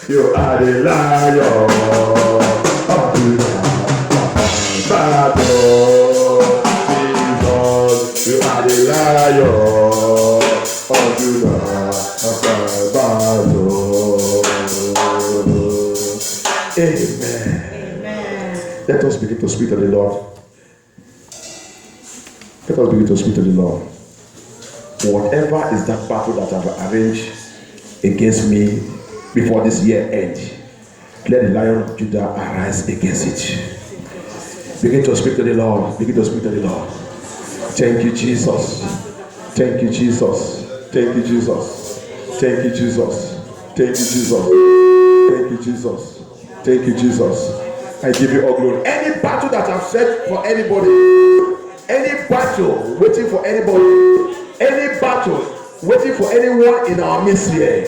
You are the lion of Judah. Battle, Jesus, you are the lion of Judah. Battle. Amen. Let us begin to speak to the Lord. Let us begin to speak to the Lord. Whatever is that battle that I've arranged against me before this year ends, let the Lion of Judah arise against it. Begin to speak to the Lord. Begin to speak to the Lord. Thank you, Jesus. Thank you, Jesus. Thank you, Jesus. Thank you, Jesus. Thank you, Jesus. Thank you, Jesus. Thank you, Jesus. I give you all glory. Any battle that I've set for anybody, any battle waiting for anybody, any battle waiting for anyone in our midst here,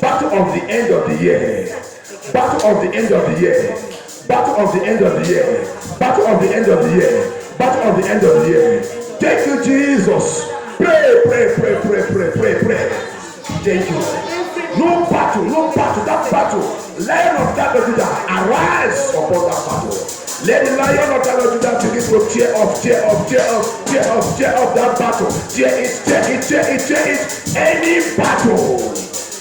battle of the end of the year, battle of the end of the year, battle of the end of the year, battle of the end of the year, battle of the end of the year. Thank you, Jesus. Pray, pray, pray, pray, pray, pray, pray. Thank you. No battle, that battle. Lion of Judah, arise upon that battle. Let the Lion of Judah begin to tear off that battle. Tear it. Any battle.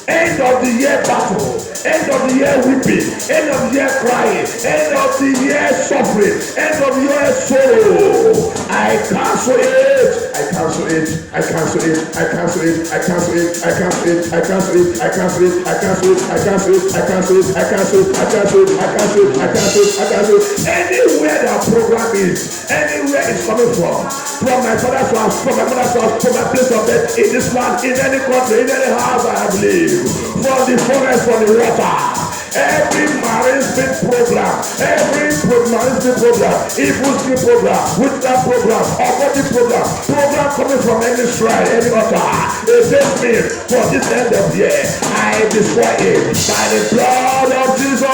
End of the year battle, end of the year weeping, end of the year crying, end of the year suffering, end of the year sorrow. I cancel it. Anywhere that program is, anywhere it's coming from my father's house, from my mother's house, from my place of death, in this land, in any country, in any house I have lived. From the forest, from the water, every marine spirit program, evil spirit program, witchcraft program, occultic program coming from any shrine, any altar, against me for this end of the year, I destroy it by the blood of Jesus.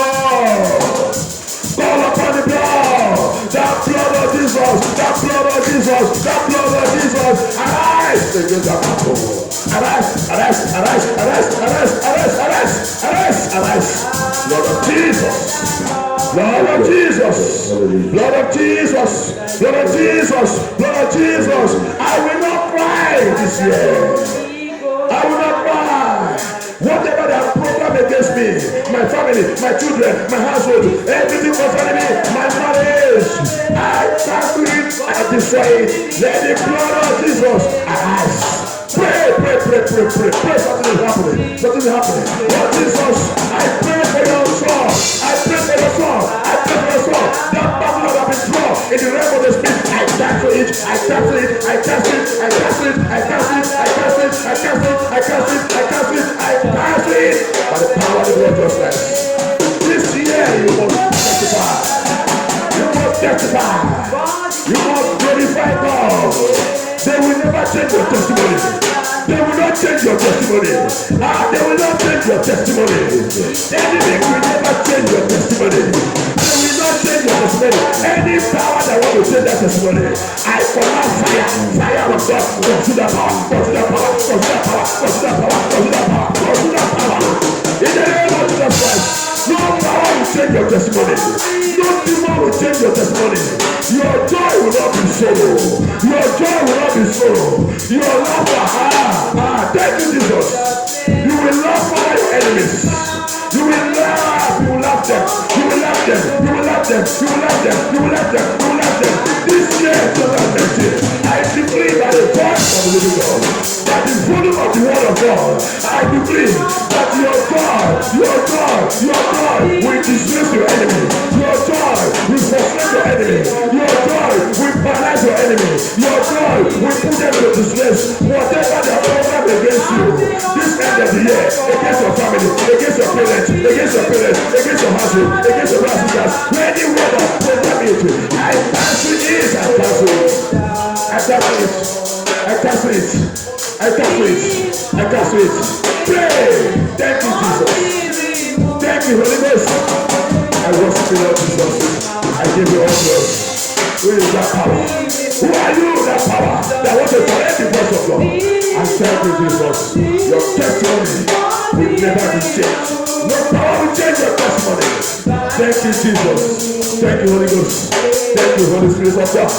Call upon the blood, that blood of Jesus, that blood of Jesus, that blood of Jesus. Arise against that battle. Arise. Lord of Jesus. Lord of Jesus. Lord of Jesus. Lord of Jesus. Lord of Jesus. I will not cry this year. I will not cry. Whatever they have programmed against me, my family, my children, my household, everything concerning me, my marriage, I cancel it, I destroy it. Let the blood of Jesus arise. Pray. Something is happening. Lord Jesus, I pray for your soul. That battle that have been thrown in the realm of the spirit, I cancel it. By the power of the Lord Jesus. This year you must testify. You must glorify God. They will never change your testimony. They will not change your testimony. They will not change your testimony. Anything will never change your testimony. They will not change your testimony. Any power that want to change that testimony, I command fire of God. Consider power. In the name of Jesus Christ, no power will change your testimony. No demon will change your testimony. Your joy will not be sorrow. Your laughter, thank you, Jesus. You will laugh over your enemies. You will laugh them. This year, 2019, I decree by the voice of the living God, that the volume of the word of God, I decree that your joy will dismiss your enemy. Your joy will frustrate your enemy. Your joy will paralyze your enemy. Your joy will put them to disgrace. Whatever they have programmed against you, this end of the year, against your family, against your parents, against your household, against your sisters, any word of program it, I cancel it. Pray. Thank you, Jesus. Thank you, Holy Ghost. I worship you, Lord Jesus. I give you all glory. Who is that power? Who are you, that power that wants to correct the voice of God? And thank you, Jesus. Your testimony will never be changed. No power will Thank you, Jesus. Thank you, Holy Ghost. Thank you, Holy Spirit of God.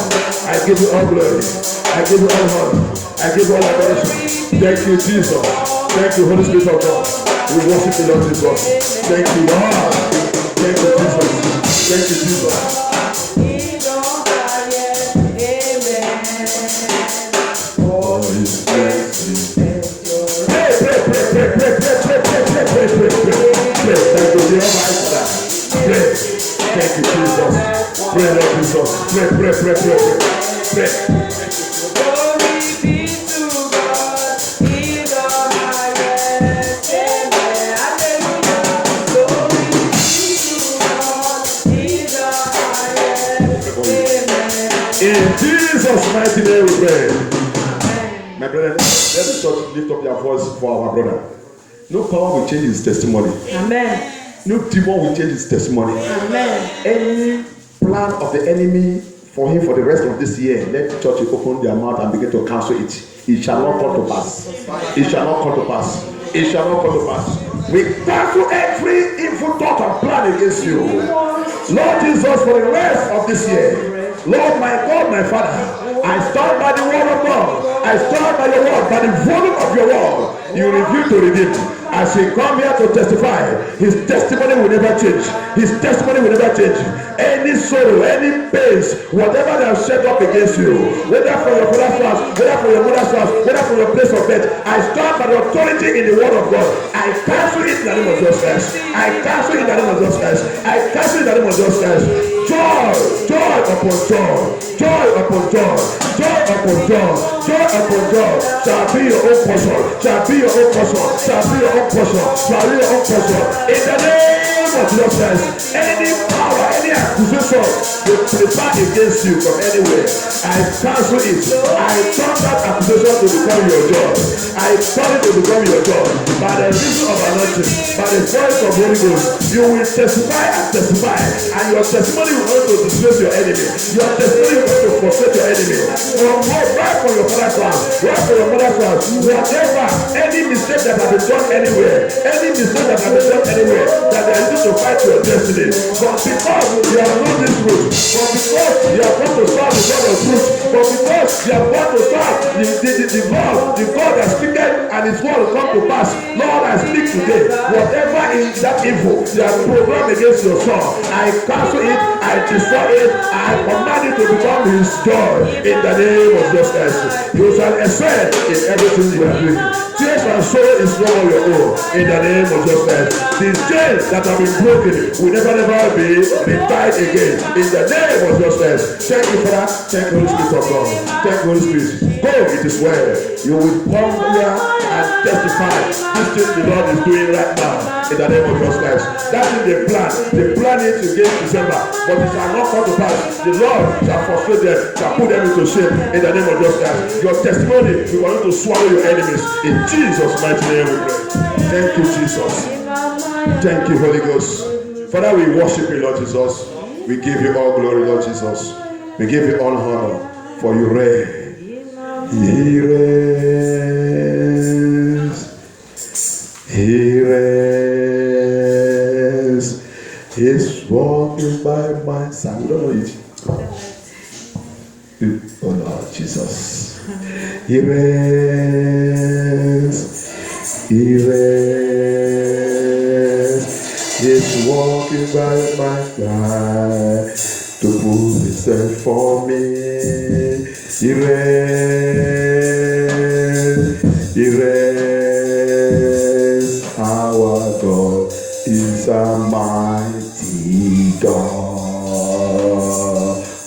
I give you all glory. I give you all honor. I give you all adoration. Thank you, Jesus. Thank you, Holy Spirit of God. We worship the Lord Jesus. Thank you, Lord. Thank you, Jesus. Thank you, Jesus. Thank you, Jesus. Pray, Lord Jesus. Pray. Glory be to God, He the highest. Amen. Hallelujah. Glory be to God, He the highest. Amen. In Jesus' mighty name we pray. My brother, let the church lift up their voice for our brother. No power will change his testimony. Amen. No demon will change his testimony. Amen. Any plan of the enemy for him for the rest of this year, let the church open their mouth and begin to cancel it. It shall not come to pass. It shall not come to pass. It shall not come to pass. We cancel every evil thought and plan against you. Lord Jesus, for the rest of this year, Lord my God, my Father, I stand by the word of God. I stand by your word, by the volume of your word. You reveal to redeem. As he come here to testify, his testimony will never change. His testimony will never change. Any sorrow, any pains, whatever they have set up against you, whether for your father's house, whether for your mother's house, whether for your place of death, I stand by the authority in the word of God. I cancel it in the name of Jesus Christ. I cancel it in the name of Jesus Christ. I cancel it in the name of Jesus Christ. Joy, joy upon joy, joy upon joy, joy upon joy, joy upon joy shall be your own portion, shall be your own portion, shall be your own portion, shall be your own portion. In the name of Jesus Christ, any power, any accusation they prepare against you from anywhere, I cancel it. I turn that accusation to become your joy. I turn it to become your joy. By the reason of anointing, by the voice of Holy Ghost, you will testify and testify, and your testimony will going to disgrace your enemy. Your testimony is going to frustrate your enemy. Right from your father's house, right from your mother's house, whatever, any mistake that has been done anywhere, any mistake that has been done anywhere, that they are using to fight your destiny. But because you have known this route, but because you have come to serve the God of truth, but because you have come to serve the God that speaketh and his word will come to pass, Lord, I speak today, whatever is that evil you have programmed against your son, I cancel it, I destroy it, I command it to become his joy in the name of Jesus Christ. You shall excel in everything you are doing. Tears and sorrow is no more your own in the name of Jesus Christ. The chains that have been broken will never be tied again in the name of Jesus Christ. Thank you for that. Thank you, Holy Spirit of God. Thank you, Holy Spirit. Go, it is well. You will come here and testify this thing the Lord is doing right now in the name of Jesus Christ. That is the plan. They plan it against December, but it shall not come to pass. The Lord shall frustrate them, shall put them into shame in the name of Jesus Christ. Your testimony will want to swallow your enemies. In Jesus' mighty name we pray. Thank you, Jesus. Thank you, Holy Ghost. Father, we worship you, Lord Jesus. We give you all glory, Lord Jesus. We give you all honor, for you reign. He reigns. He reigns. He's walking by my side. We don't know it. Oh Lord Jesus. He reigns. He reigns. He's walking by my side to prove himself for me. He reigns. He reigns. Our God is a mighty God.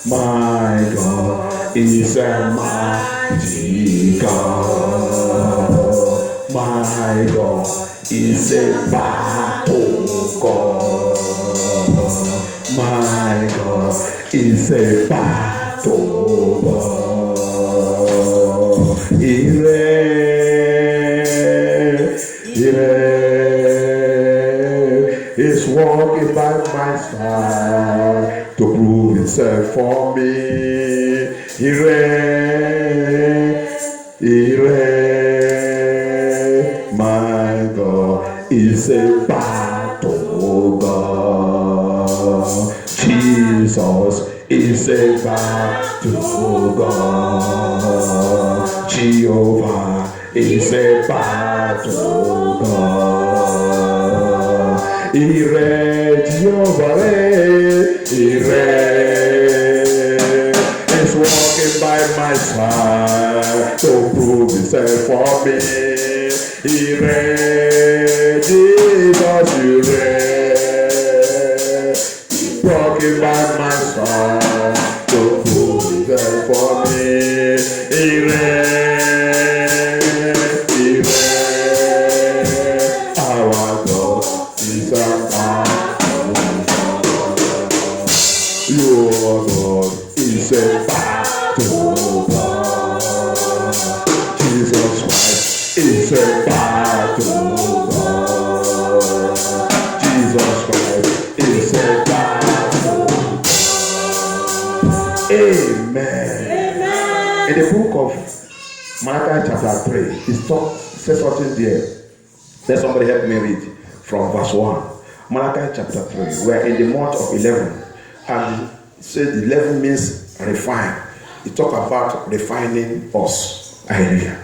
My God is a mighty God. My God is a battle God. My God is a battle God. He reigns. He reigns. He's walking by my side to prove himself for me. He reigns. He reigns. My God is a battle God. is a battle God. Jehovah is a battle God. Ire Jehovah, is walking by my side to prove himself for me. Ire Jesus, walking by my side to prove himself for me. Our God is a your God is a battle God. Jesus Christ is a battle God. Jesus Christ is a battle God. Amen. In the book of Malachi chapter 3, it says something there. Let somebody help me read from verse 1. Malachi chapter 3. We're in the month of 11. And it says 11 means refine. It talk about refining us. Hallelujah.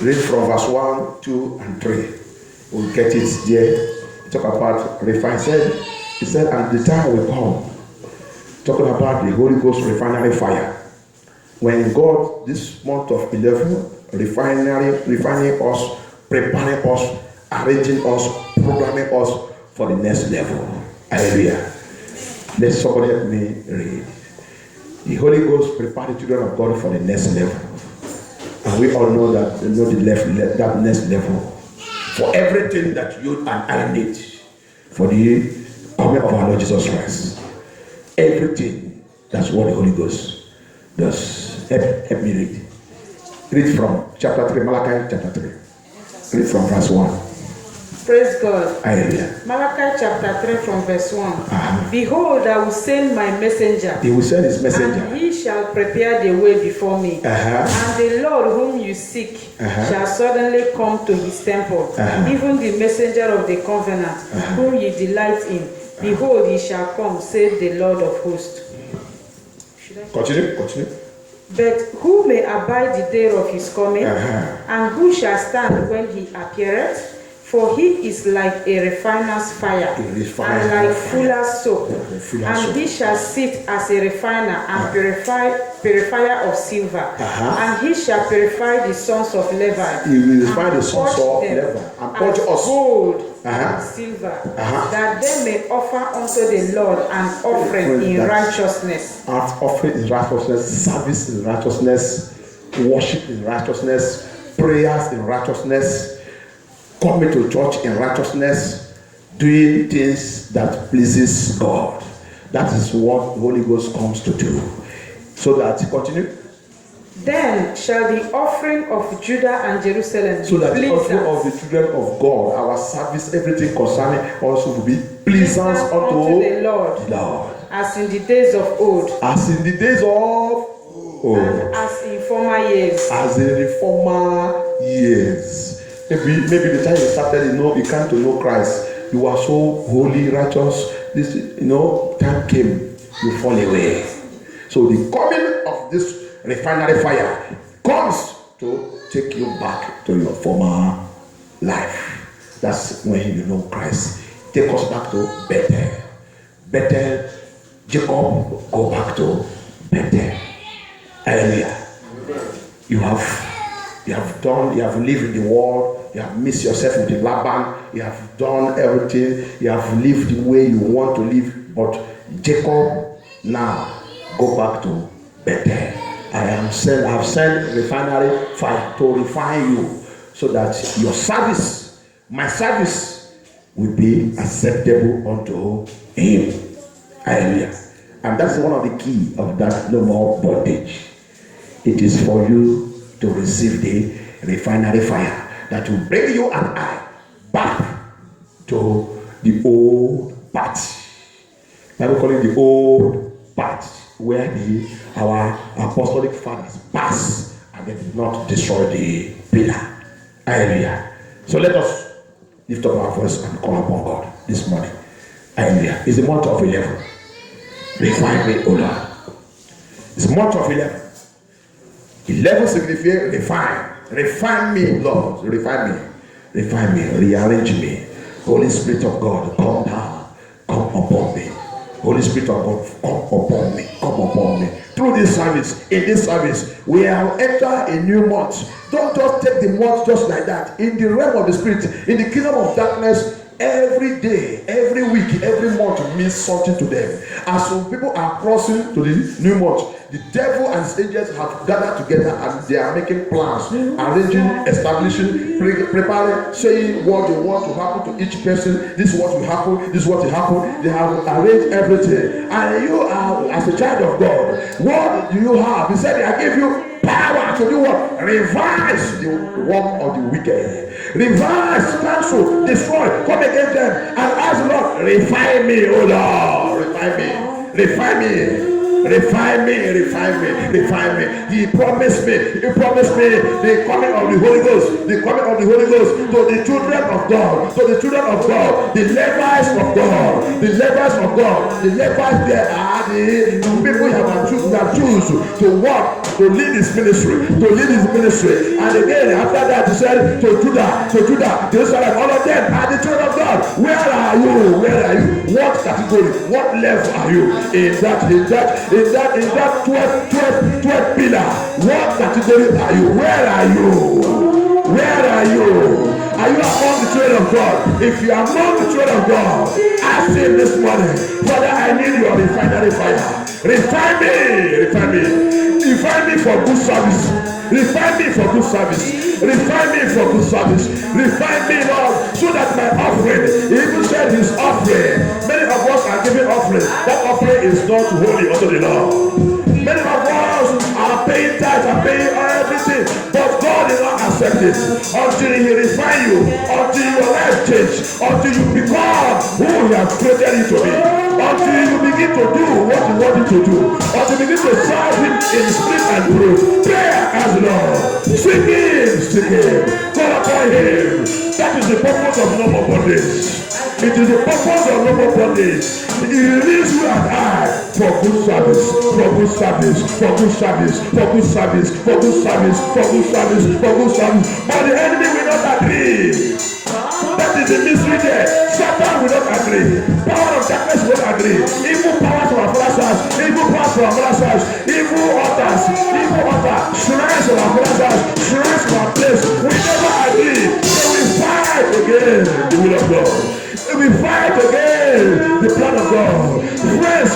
Read from verse 1, 2, and 3. We'll get it there. It talk about refine. It said, and the time will come. Talking about the Holy Ghost refinery fire. When God, this month of 11, refining us, preparing us, arranging us, programming us for the next level. Hallelujah. Let somebody help me read. The Holy Ghost prepared the children of God for the next level. And we all know that that next level. For everything that you and I need for the coming of our Lord Jesus Christ. Everything. That's what the Holy Ghost does. Help me read. Read from chapter 3, Malachi chapter 3. Read from verse 1. Praise God. Hallelujah. Malachi chapter 3 from verse 1. Behold, I will send my messenger. He will send his messenger. And he shall prepare the way before me. And the Lord whom you seek shall suddenly come to his temple. Even the messenger of the covenant, whom ye delight in. Behold, he shall come, saith the Lord of hosts. Continue. But who may abide the day of his coming? And who shall stand when he appeareth? For he is like a refiner's fire, and like fuller's soap. And he shall sit as a refiner and purifier of silver. And he shall purify the sons of Levi. He will purify the sons of Levi and purge us gold and silver, that they may offer unto the Lord an offering in righteousness. Offering in righteousness, service in righteousness, worship in righteousness, prayers in righteousness, coming to church in righteousness, doing things that pleases God. That is what the Holy Ghost comes to do. So that, continue. Then shall the offering of Judah and Jerusalem so that the offering of the children of God, our service, everything concerning also will be pleasant unto the Lord, as in the days of old. As in the days of old. And as in former years. As in the former years. Maybe the time you started, you came to know Christ. You were so holy, righteous. This, time came, you fall away. So the coming of this refinery fire comes to take you back to your former life. That's when you know Christ. Take us back to Bethel. Bethel, Jacob, go back to Bethel. Hallelujah. You have lived in the world. You have missed yourself with the Laban. You have done everything. You have lived the way you want to live. But Jacob, now go back to Bethel. I have sent refinery fire to refine you, so that your service, my service, will be acceptable unto him. Hallelujah. And that's one of the key of that no more bondage. It is for you to receive the refinery fire that will bring you and I back to the old path. Now we call it the old path, where our apostolic fathers passed and they did not destroy the pillar. Hallelujah. So let us lift up our voice and call upon God this morning. Hallelujah. It's the month of 11. Refine me, O Lord. It's month of 11. 11 signifies refine. Refine me, Lord. Refine me. Refine me. Rearrange me. Holy Spirit of God, come down. Come upon me. Holy Spirit of God, come upon me. Come upon me. Through this service, in this service, we have entered a new month. Don't just take the month just like that. In the realm of the Spirit, in the kingdom of darkness, every day, every week, every month means something to them. And some people are crossing to the new month. The devil and his angels have gathered together and they are making plans, arranging, establishing, preparing, saying what they want to happen to each person. This is what will happen. This is what will happen. They have arranged everything. And you are, as a child of God, what do you have? He said, I give you power to do what? Revise the work of the wicked. Revise, cancel, destroy, come against them, and ask the Lord, refine me, oh Lord, refine me, refine me, refine me, refine me, refine me. He promised me the coming of the Holy Ghost, the coming of the Holy Ghost to the children of God, to the children of God, the Levites of God, the Levites of God, the Levites there are the people who have chosen to walk, to lead his ministry, and again after that he said to Judah, Jerusalem, all of them are the children of God. Where are you? What category, what level are you in that 12 pillar? What category are you? Where are you? Are you among the children of God? If you are among the children of God, ask him this morning, Father, I need your refinery fire. Refine me for good service. Refine me, Lord, so that my offering, he even said his offering, many of us are giving offering. That offering is not holy unto the Lord. Many of us are paying tithes, are paying everything, but God did not accept it until he refine you, until your life change, until you become who he has created you to be, until you begin to do what he wanted to do, until you begin to serve him in spirit and truth. Prayer as Lord, seek him, call upon him. That is the purpose of no more bondage. It is the purpose of no more bondage. He release you and I for good service. But the enemy will not agree. That is the mystery there. Satan will not agree. Power of darkness will not agree. Evil powers from our father's house, evil powers from our mother's house, evil altars, shrines from our father's house, shrines from our place. We never agree. So we fight again the will of God. We fight again the plan of God. Friends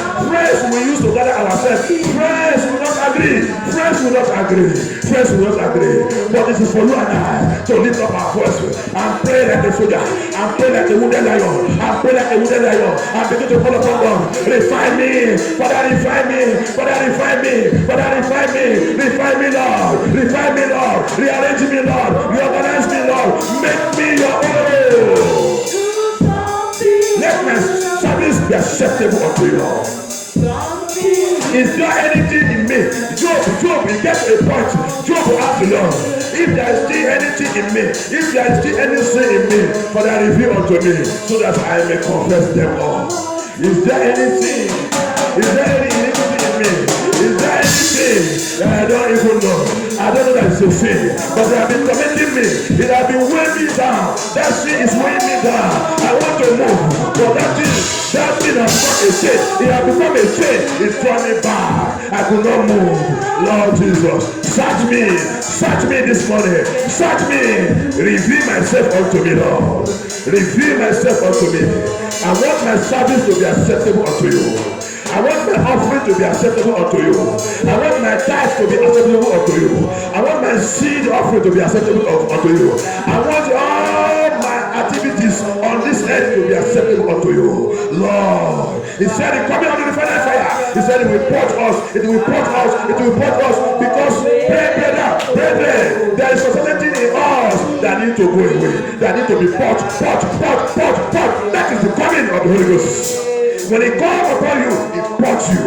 we used to gather ourselves. Friends will not agree. But this is for you and I to lift up our voice and pray like a soldier, and pray like a wounded lion, and begin to call upon God. Refine me, Father, refine me, Lord. Rearrange me, Lord. Reorganize me, Lord. Make me your own. Let my service be acceptable unto you, Lord. Is there anything in me? Job, he gets a point. Job will ask the Lord, if there is still anything in me, if there is still any sin in me, Father, reveal unto me, so that I may confess them all. Is there anything? Is there any iniquity in me? Is there anything that I don't even know? I don't know that it's a sin, but they have been tormenting me. It has been weighing me down. That sin is weighing me down. I want to move, but that thing has become a chain. It has become a chain. It's drawn me back. I could not move. Lord Jesus, search me this morning. Search me. Reveal myself unto me, Lord. Reveal myself unto me. I want my service to be acceptable unto you. I want my offering to be acceptable unto you. I want my tithes to be acceptable unto you. I want my seed offering to be acceptable unto you. I want all my activities on this earth to be acceptable unto you. Lord, he said, "It coming on the refinery fire." He said, "It will purge us. It will purge us. It will purge us." Because, brethren, there is something in us that need to go away. That need to be purged. That is the coming of the Holy Ghost. When he comes upon you, he purges you.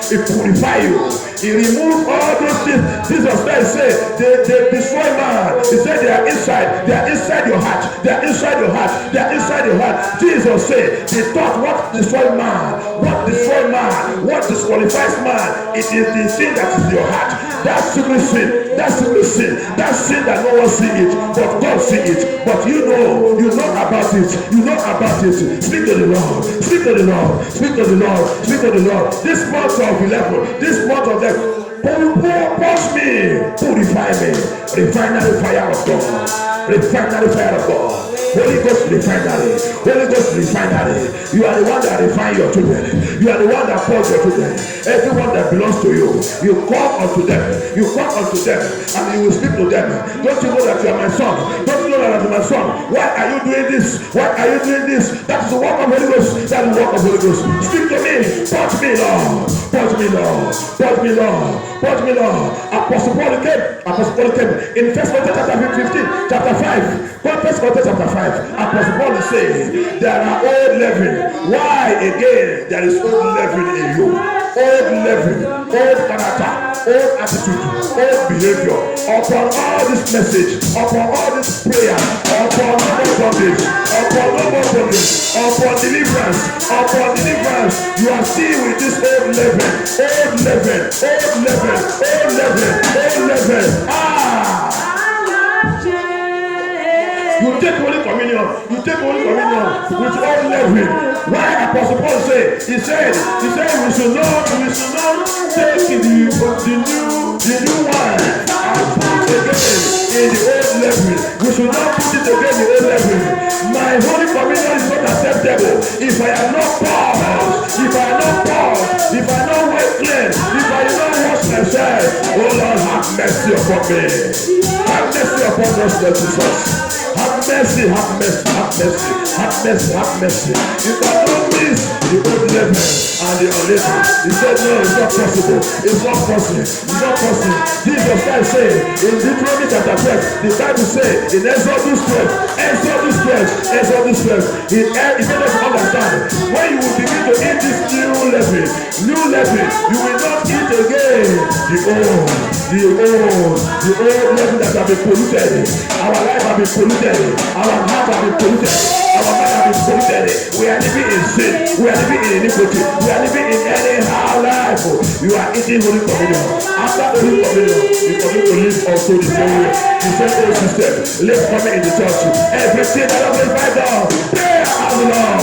He purifies you. He removes all those things. Jesus Christ said, they destroy man. He said they are inside. They are inside your heart. They are inside your heart. They are inside your heart. Jesus said, they thought what destroys man, what destroys man, what disqualifies man, it is the sin that is in your heart. That secret sin, that secret sin, that sin that no one see it, but God see it. But you know about it. You know about it. Speak to the Lord. Speak to the Lord. Speak to the Lord. Speak to the Lord. This month of 11, this month of wash me, purify me, refinery fire of God, refinery fire of God. Holy Ghost refinery, Holy Ghost refinery. You are the one that refine your children. You are the one that calls your children. Everyone that belongs to you, you call unto them. You call unto them, and you will speak to them. Don't you know that you are my son? Don't you know that you are my son? Why are you doing this? Why are you doing this? That is the work of Holy Ghost. That is the work of Holy Ghost. Speak to me. Touch me, Lord. Touch me, Lord. Touch me, Lord. Touch me, Lord. Apostle Paul came in 1 Corinthians chapter 15, chapter 5. 1 Corinthians chapter 5. Apostle Paul is saying there are old leaven. Why again there is old leaven in you? Old leaven, old character, old attitude, old behavior. Upon all this message, upon all this prayer, upon no more bondage, upon no more bondage, upon deliverance, you are still with this old leaven, old leaven, old leaven, old leaven, old leaven. You take Holy Communion. You take Holy Communion with all leaven. Why Apostle Paul said? He said we should not take the new wine and put it again in the old leaven. We should not put it again in the old leaven. My Holy Communion is not acceptable if I am not paused, if I am not well clean, if I do not wash myself. Oh Lord, have mercy upon me. Have mercy upon us, Lord Jesus. Have mercy, have mercy, have mercy, have mercy, have mercy. You cannot miss the old leaven and the unleavened. He said, no, it's not possible. It's not possible. It's not possible. Jesus Christ said in Deuteronomy chapter 12, the Bible says in Exodus 12, he made us understand when you will begin to eat this new leaven, you will not eat again the old leaven that have been polluted. Our life have been polluted. Our heart have been polluted. Our mind have been polluted. We are living in sin. We are living in iniquity. We are living in anyhow life. You are eating Holy Communion. After the Holy Communion, you continue to live also the same way. The same old system. Let's come in the church. Everything that has been by God. Pray as the Lord.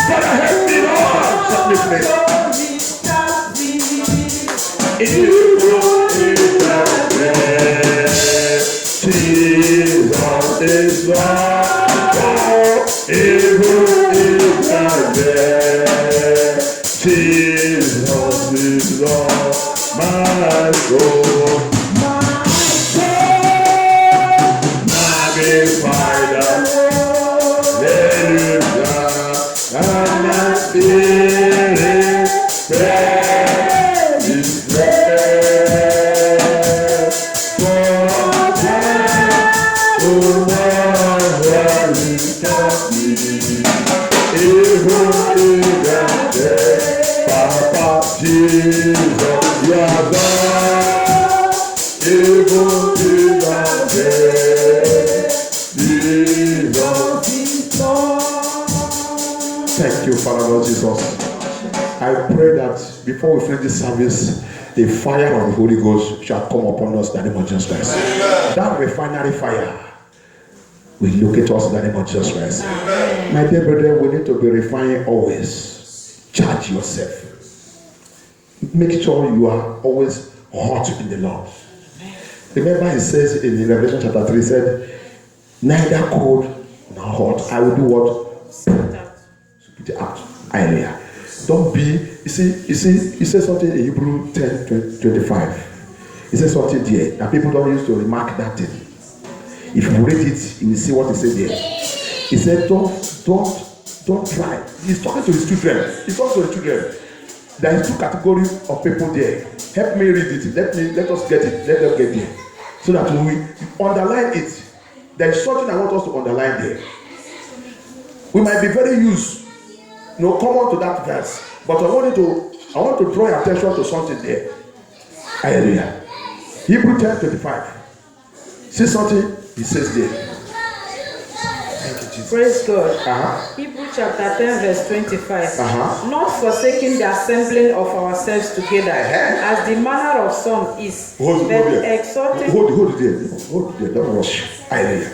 Father, help me, Lord. Submit me. Jesus is Lord, evil is not there. Jesus is Lord, my soul, magnify the Hallelujah, and my spirit praise His name. Thank you, Father Lord Jesus. I pray that before we finish this service, the fire of the Holy Ghost shall come upon us in the name of Jesus Christ. That refinery fire will locate us in the name of Jesus Christ. My dear brother, we need to be refined always. Charge yourself. Make sure you are always hot in the Lord. Remember, he says in Revelation chapter 3, he said, neither cold nor hot. I will do what? Spit it out. Earlier. Don't be, you see, he says something in Hebrew 10:25. He says something there that people don't used to remark that thing. If you read it, you will see what he said there. He said, don't try. He's talking to his children. He's talking to his children. There is two categories of people there. Help me read it. Let us get it. Let us get there. So that when we underline it, there is something I want us to underline there. We might be very used, common to that verse, but I want you to I want to draw your attention to something there. Hallelujah. Hebrew 10:25. See something he says there. Thank you, Jesus. Praise God. Hebrew chapter 10 verse 25. Not forsaking the assembling of ourselves together, as the manner of some is, but exhorting. Hold it there. Don't rush. Hallelujah.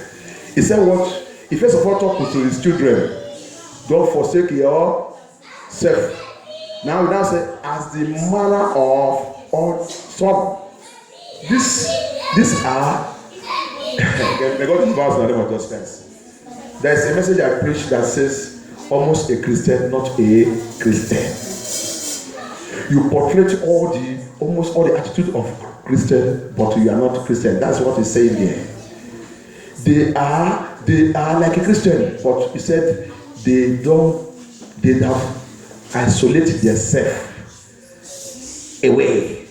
He said what? He first of all talked to his children. Don't forsake yourself. Now we now say, as the manner of all some. These are. May God give us the name of justice. There is a message I preach that says, almost a Christian, not a Christian. You portray almost all the attitude of Christian, but you are not Christian. That's what he's saying here. They are like a Christian, but he said they have isolated themselves away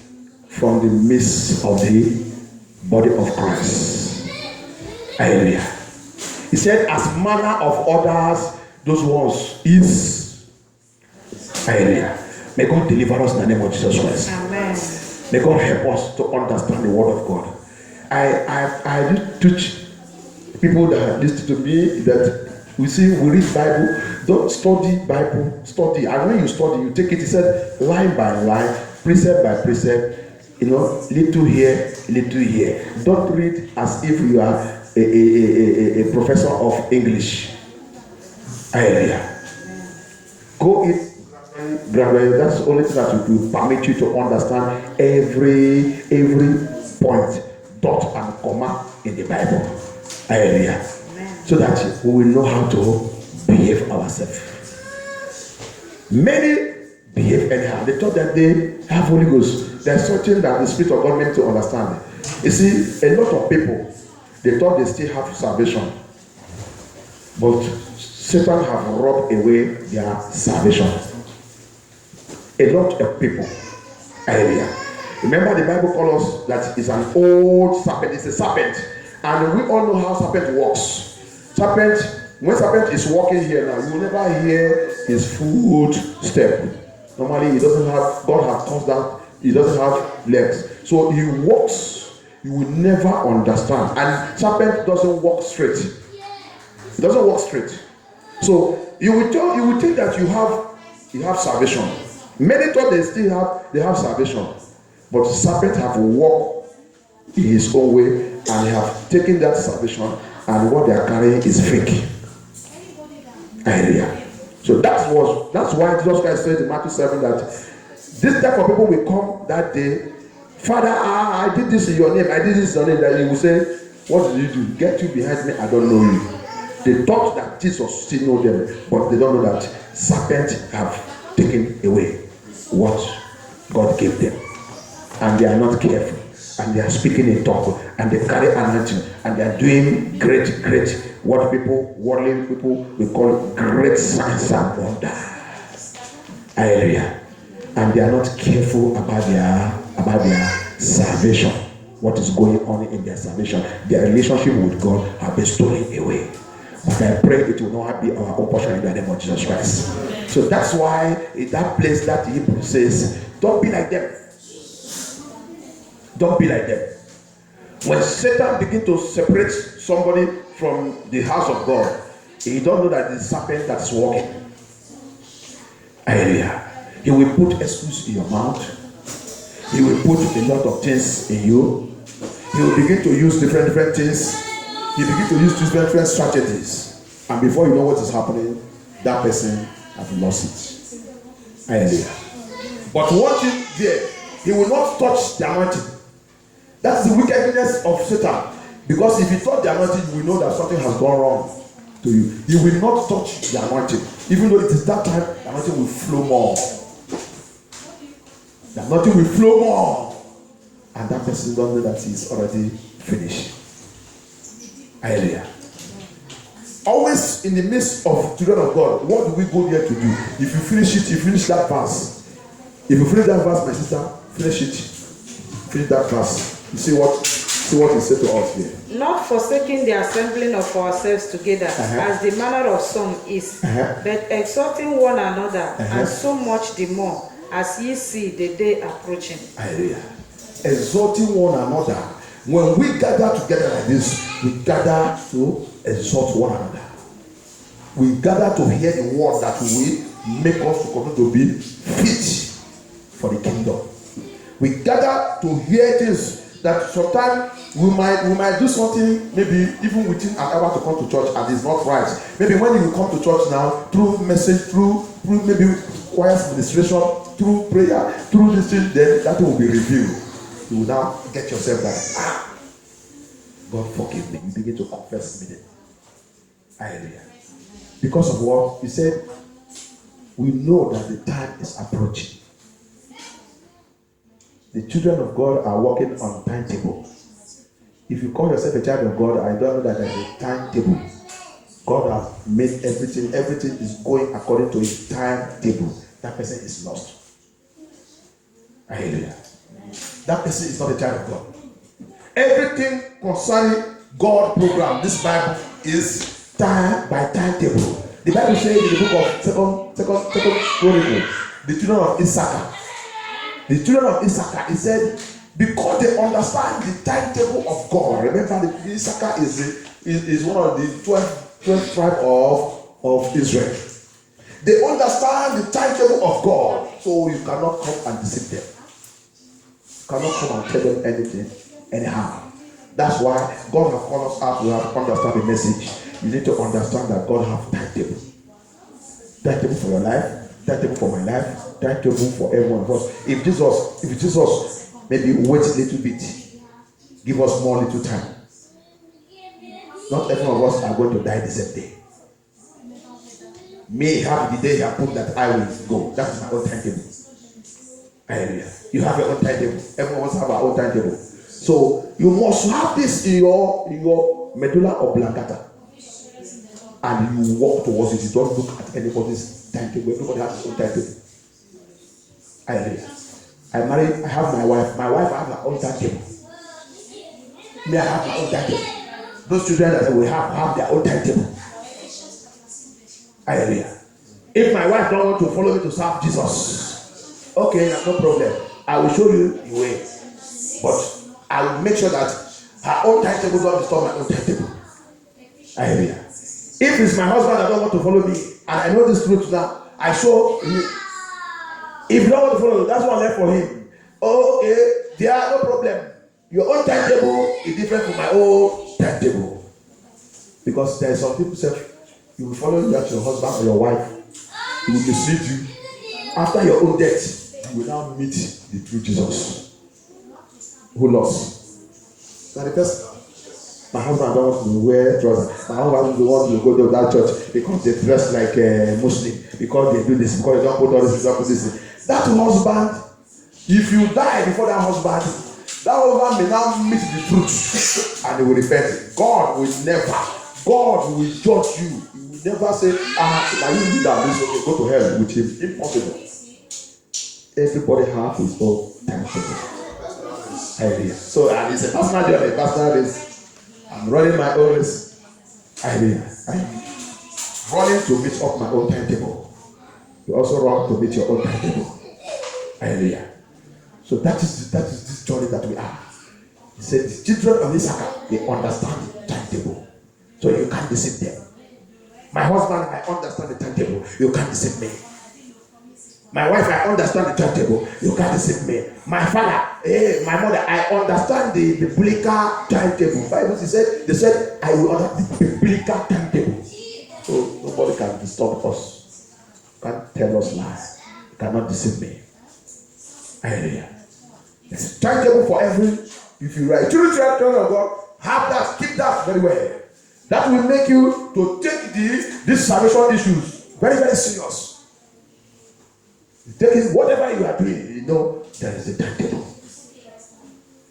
from the midst of the body of Christ. Hallelujah. He said, as manner of others, those ones is. Hallelujah. May God deliver us in the name of Jesus Christ. Amen. May God help us to understand the word of God. I did teach people that listen to me that we read Bible. Don't study Bible, study. And when you study, you take it. He said, line by line, precept by precept. Little here, little here. Don't read as if you are a professor of English. Hallelujah. Go in gradually. That's the only thing that will permit you to understand every point, dot and comma in the Bible. Hallelujah. So that we will know how to behave ourselves. Many behave anyhow. They thought that they have Holy Ghost. There's something that the Spirit of God made to understand. You see, a lot of people, they thought they still have salvation, but Satan have robbed away their salvation. A lot of people. Hallelujah. Remember, the Bible calls us that it's an old serpent. It's a serpent, and we all know how serpent works. When serpent is walking here now, you will never hear his footstep. Normally, he doesn't have. God has caused that. He doesn't have legs, so he walks. You will never understand. And serpent doesn't walk straight. It doesn't walk straight. So you will think that you have salvation. Many thought they have salvation, but serpent have walked in his own way and have taken that salvation, and what they are carrying is fake. Hallelujah. So that's why Jesus Christ said in Matthew 7 that this type of people will come that day. Father, I did this in your name. I did this in your name. That you will say, what did you do? Get you behind me. I don't know you. They thought that Jesus still know them, but they don't know that serpents have taken away what God gave them, and they are not careful, and they are speaking in talk, and they carry anointing, and they are doing great worldly people we call great signs and wonders. Hallelujah. And they are not careful about their salvation, what is going on in their salvation. Their relationship with God have been stolen away. But I pray it will not be our own portion in the name of Jesus Christ. So that's why in that place that Hebrew says, don't be like them. Don't be like them. When Satan begins to separate somebody from the house of God, he don't know that the serpent that's walking. Hallelujah. He will put excuse in your mouth. He will put a lot of things in you. He will begin to use different things. He begin to use different strategies. And before you know what is happening, that person has lost it. Hallelujah. But one thing there, he will not touch the anointing. That's the wickedness of Satan. Because if he touch the anointing, you will know that something has gone wrong to you. He will not touch the anointing. Even though it is that time, the anointing will flow more. The anointing will flow more. And that person don't know that he's already finished. Hallelujah. Always in the midst of children of God, what do we go there to do? If you finish it, you finish that verse. If you finish that verse, my sister, finish it. Finish that verse. You see what he said to us here. Not forsaking the assembling of ourselves together, as the manner of some is, but exhorting one another, and so much the more, as ye see the day approaching. Hallelujah. Exalting one another. When we gather together like this, we gather to exalt one another. We gather to hear the word that will make us to continue to be fit for the kingdom. We gather to hear things that sometimes we might do something, maybe even within an hour to come to church, and it's not right. Maybe when you come to church now, through message, through maybe choir administration, through prayer, through this thing, then that will be revealed. You will now get yourself that, God forgive me. You begin to confess immediately. Hallelujah. Because of what he said, we know that the time is approaching. The children of God are working on timetable. If you call yourself a child of God, I don't know that there is a timetable. God has made everything is going according to his timetable. That person is lost. Hallelujah. That person is not a child of God. Everything concerning God program, this Bible is time by timetable. The Bible says in the book of second Chronicles, the children of Issachar. The children of Issachar, he said, because they understand the timetable of God. Remember, the Issachar is one of the 12 tribes of Israel. They understand the timetable of God, so you cannot come and deceive them. You cannot come and tell them anything anyhow. That's why God has called us out to have understand the message. You need to understand that God has timetable. Timetable for your life, timetable for my life, timetable for everyone of us. If Jesus maybe wait a little bit, give us more little time. Not every one of us are going to die the same day. May have the day he has put that I will go. That is my own timetable. Hallelujah. You have your own timetable. Everyone must have our own timetable. So you must have this in your medulla oblongata, and you walk towards it. You don't look at anybody's timetable. Everybody has his own timetable. Hallelujah. I have my wife. My wife has her own timetable. Me, I have my own timetable. Those children that we have their own timetable. Hallelujah. If my wife don't want to follow me to serve Jesus, okay, no problem. I will show you the way. But I will make sure that her own timetable don't disturb my own timetable. Hallelujah. If it's my husband that don't want to follow me, and I know this truth now, I show him. If you don't want to follow me, that's what I left for him. Oh, okay, there are no problem. Your own timetable is different from my own timetable. Because there are some people say, you will follow your husband or your wife, he will mislead you. After your own death, you will now meet the true Jesus who lost. Now the first, my husband don't want to wear trousers. My husband don't want to go to that church because they dress like a Muslim, because they do this, because they don't put all this, they don't put this. That husband, if you die before that husband may now meet the truth and he will repent. God will judge you. He will never say, now you do that, this okay, go to hell with him. Impossible. Everybody has his own timetable. Hallelujah. So, and it's a personal journey, personal race. I'm running my own race. Hallelujah. I'm running to meet up my own timetable. You also run to meet your own timetable. Hallelujah. So that is this journey that we are. He said the children of Issachar, they understand the timetable. So you can't deceive them. My husband, I understand the timetable. You can't deceive me. My wife, I understand the timetable. You can't deceive me. My father, my mother, I understand the biblical timetable. Bible they said, I will understand the biblical timetable. So nobody can disturb us. Can't tell us lies. You cannot deceive me. Hallelujah. There's a timetable for every. If you write children of God, have that, keep that very well. That will make you to take these salvation issues very, very serious. Taking whatever you are doing, you know there is a timetable.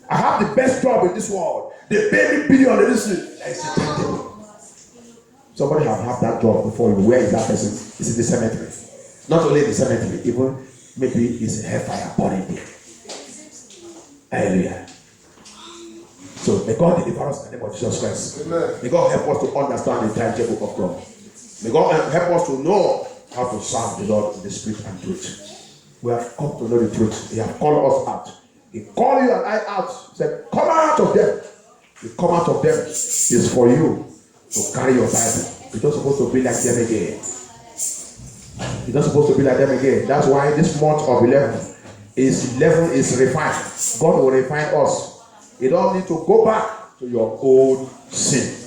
I have the best job in this world. They pay me billion in this thing. There is a timetable. Somebody have had that job before you. Where is that person? It's in the cemetery. Not only in the cemetery, even maybe it's a hellfire burning there. Hallelujah. So may God deliver us in the name of Jesus Christ. Amen. May God help us to understand the timetable of God. May God help us to know how to serve the Lord in the spirit and truth. We have come to know the truth. He has called us out. He called you and I out. He said, come out of them. You come out of them is for you to carry your Bible. You're not supposed to be like them again. You're not supposed to be like them again. That's why this month of 11 is refined. God will refine us. You don't need to go back to your old sin.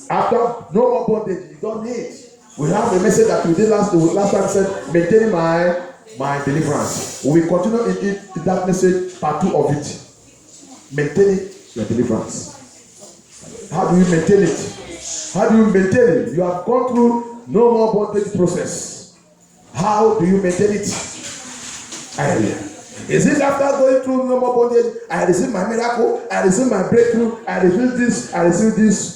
After no more bondage, you don't need. We have a message that we did last time said, maintaining my deliverance. We will continue in that message, part 2 of it. Maintaining your deliverance. How do you maintain it? How do you maintain it? You have gone through no more bondage process. How do you maintain it? Hallelujah. Is it after going through no more bondage? I receive my miracle. I receive my breakthrough. I receive this. I receive this.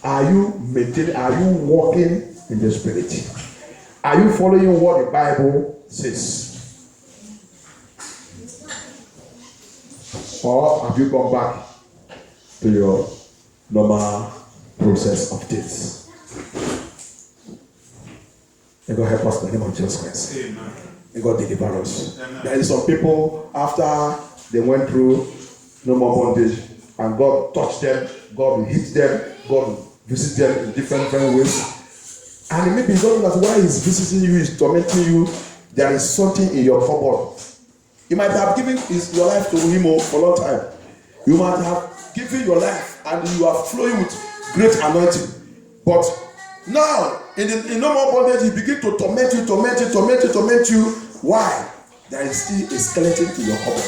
Are you maintaining? Are you walking in the Spirit? Are you following what the Bible says? Or have you gone back to your normal process of things? May God help us in the name of Jesus Christ. Amen. May God deliver us. Amen. There is some people, after they went through no more bondage, and God touched them, God will hit them, God will visit them in different ways. And it may be something that why He's visiting you, He's tormenting you. There is something in your cupboard. You might have given your life to Him for a long time. You might have given your life and you are flowing with great anointing. But now, in no more bondage, He begins to torment you. Why? There is still a skeleton in your cupboard.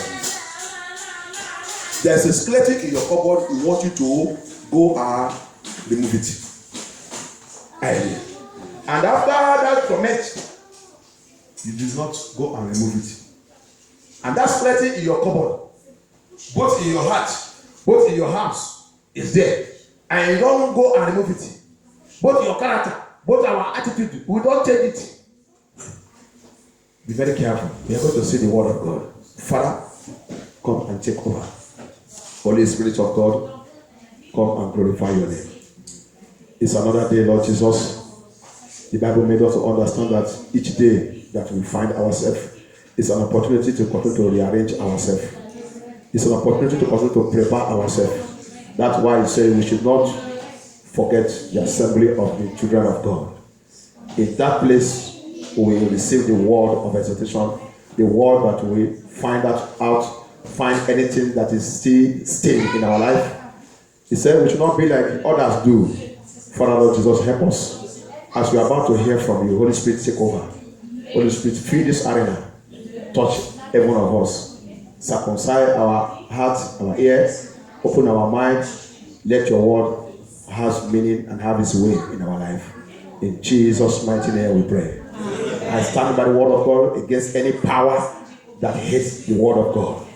There is a skeleton in your cupboard. We want you to go and remove it. And after that torment, you did not go and remove it. And that skeleton in your cupboard, both in your heart, both in your house, is there. And you don't go and remove it. Both your character, both our attitude, we don't change it. Be very careful. We are going to see the word of God. Father, come and take over. Holy Spirit of God, come and glorify your name. It's another day, Lord Jesus. The Bible made us to understand that each day that we find ourselves is an opportunity to continue to rearrange ourselves. It's an opportunity to continue to prepare ourselves. That's why I say we should not forget the assembly of the children of God. In that place, we will receive the word of exhortation, the word that we find anything that is still staying in our life. He said we should not be like others do. Father, Lord Jesus, help us. As we are about to hear from you, Holy Spirit, take over. Holy Spirit, fill this arena. Touch every one of us. Circumcise our hearts, our ears. Open our minds. Let your word have meaning and have its way in our life. In Jesus' mighty name we pray. I stand by the word of God against any power that hates the word of God.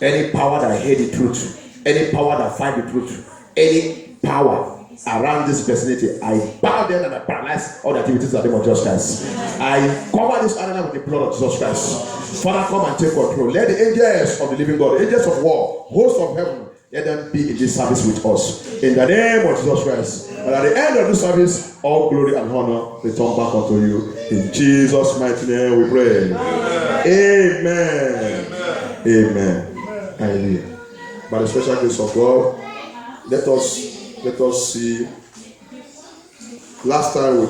Any power that hates the truth. Any power that fights the truth. Any power around this vicinity, I bow them and I paralyze all the activities of the name of Jesus Christ. I cover this arena with the blood of Jesus Christ. Father, come and take control. Let the angels of the living God, angels of war, hosts of heaven, let them be in this service with us. In the name of Jesus Christ. And at the end of this service, all glory and honor return back unto you. In Jesus' mighty name we pray. Amen. Amen. Hallelujah. By the special grace of God, let us see. Last time we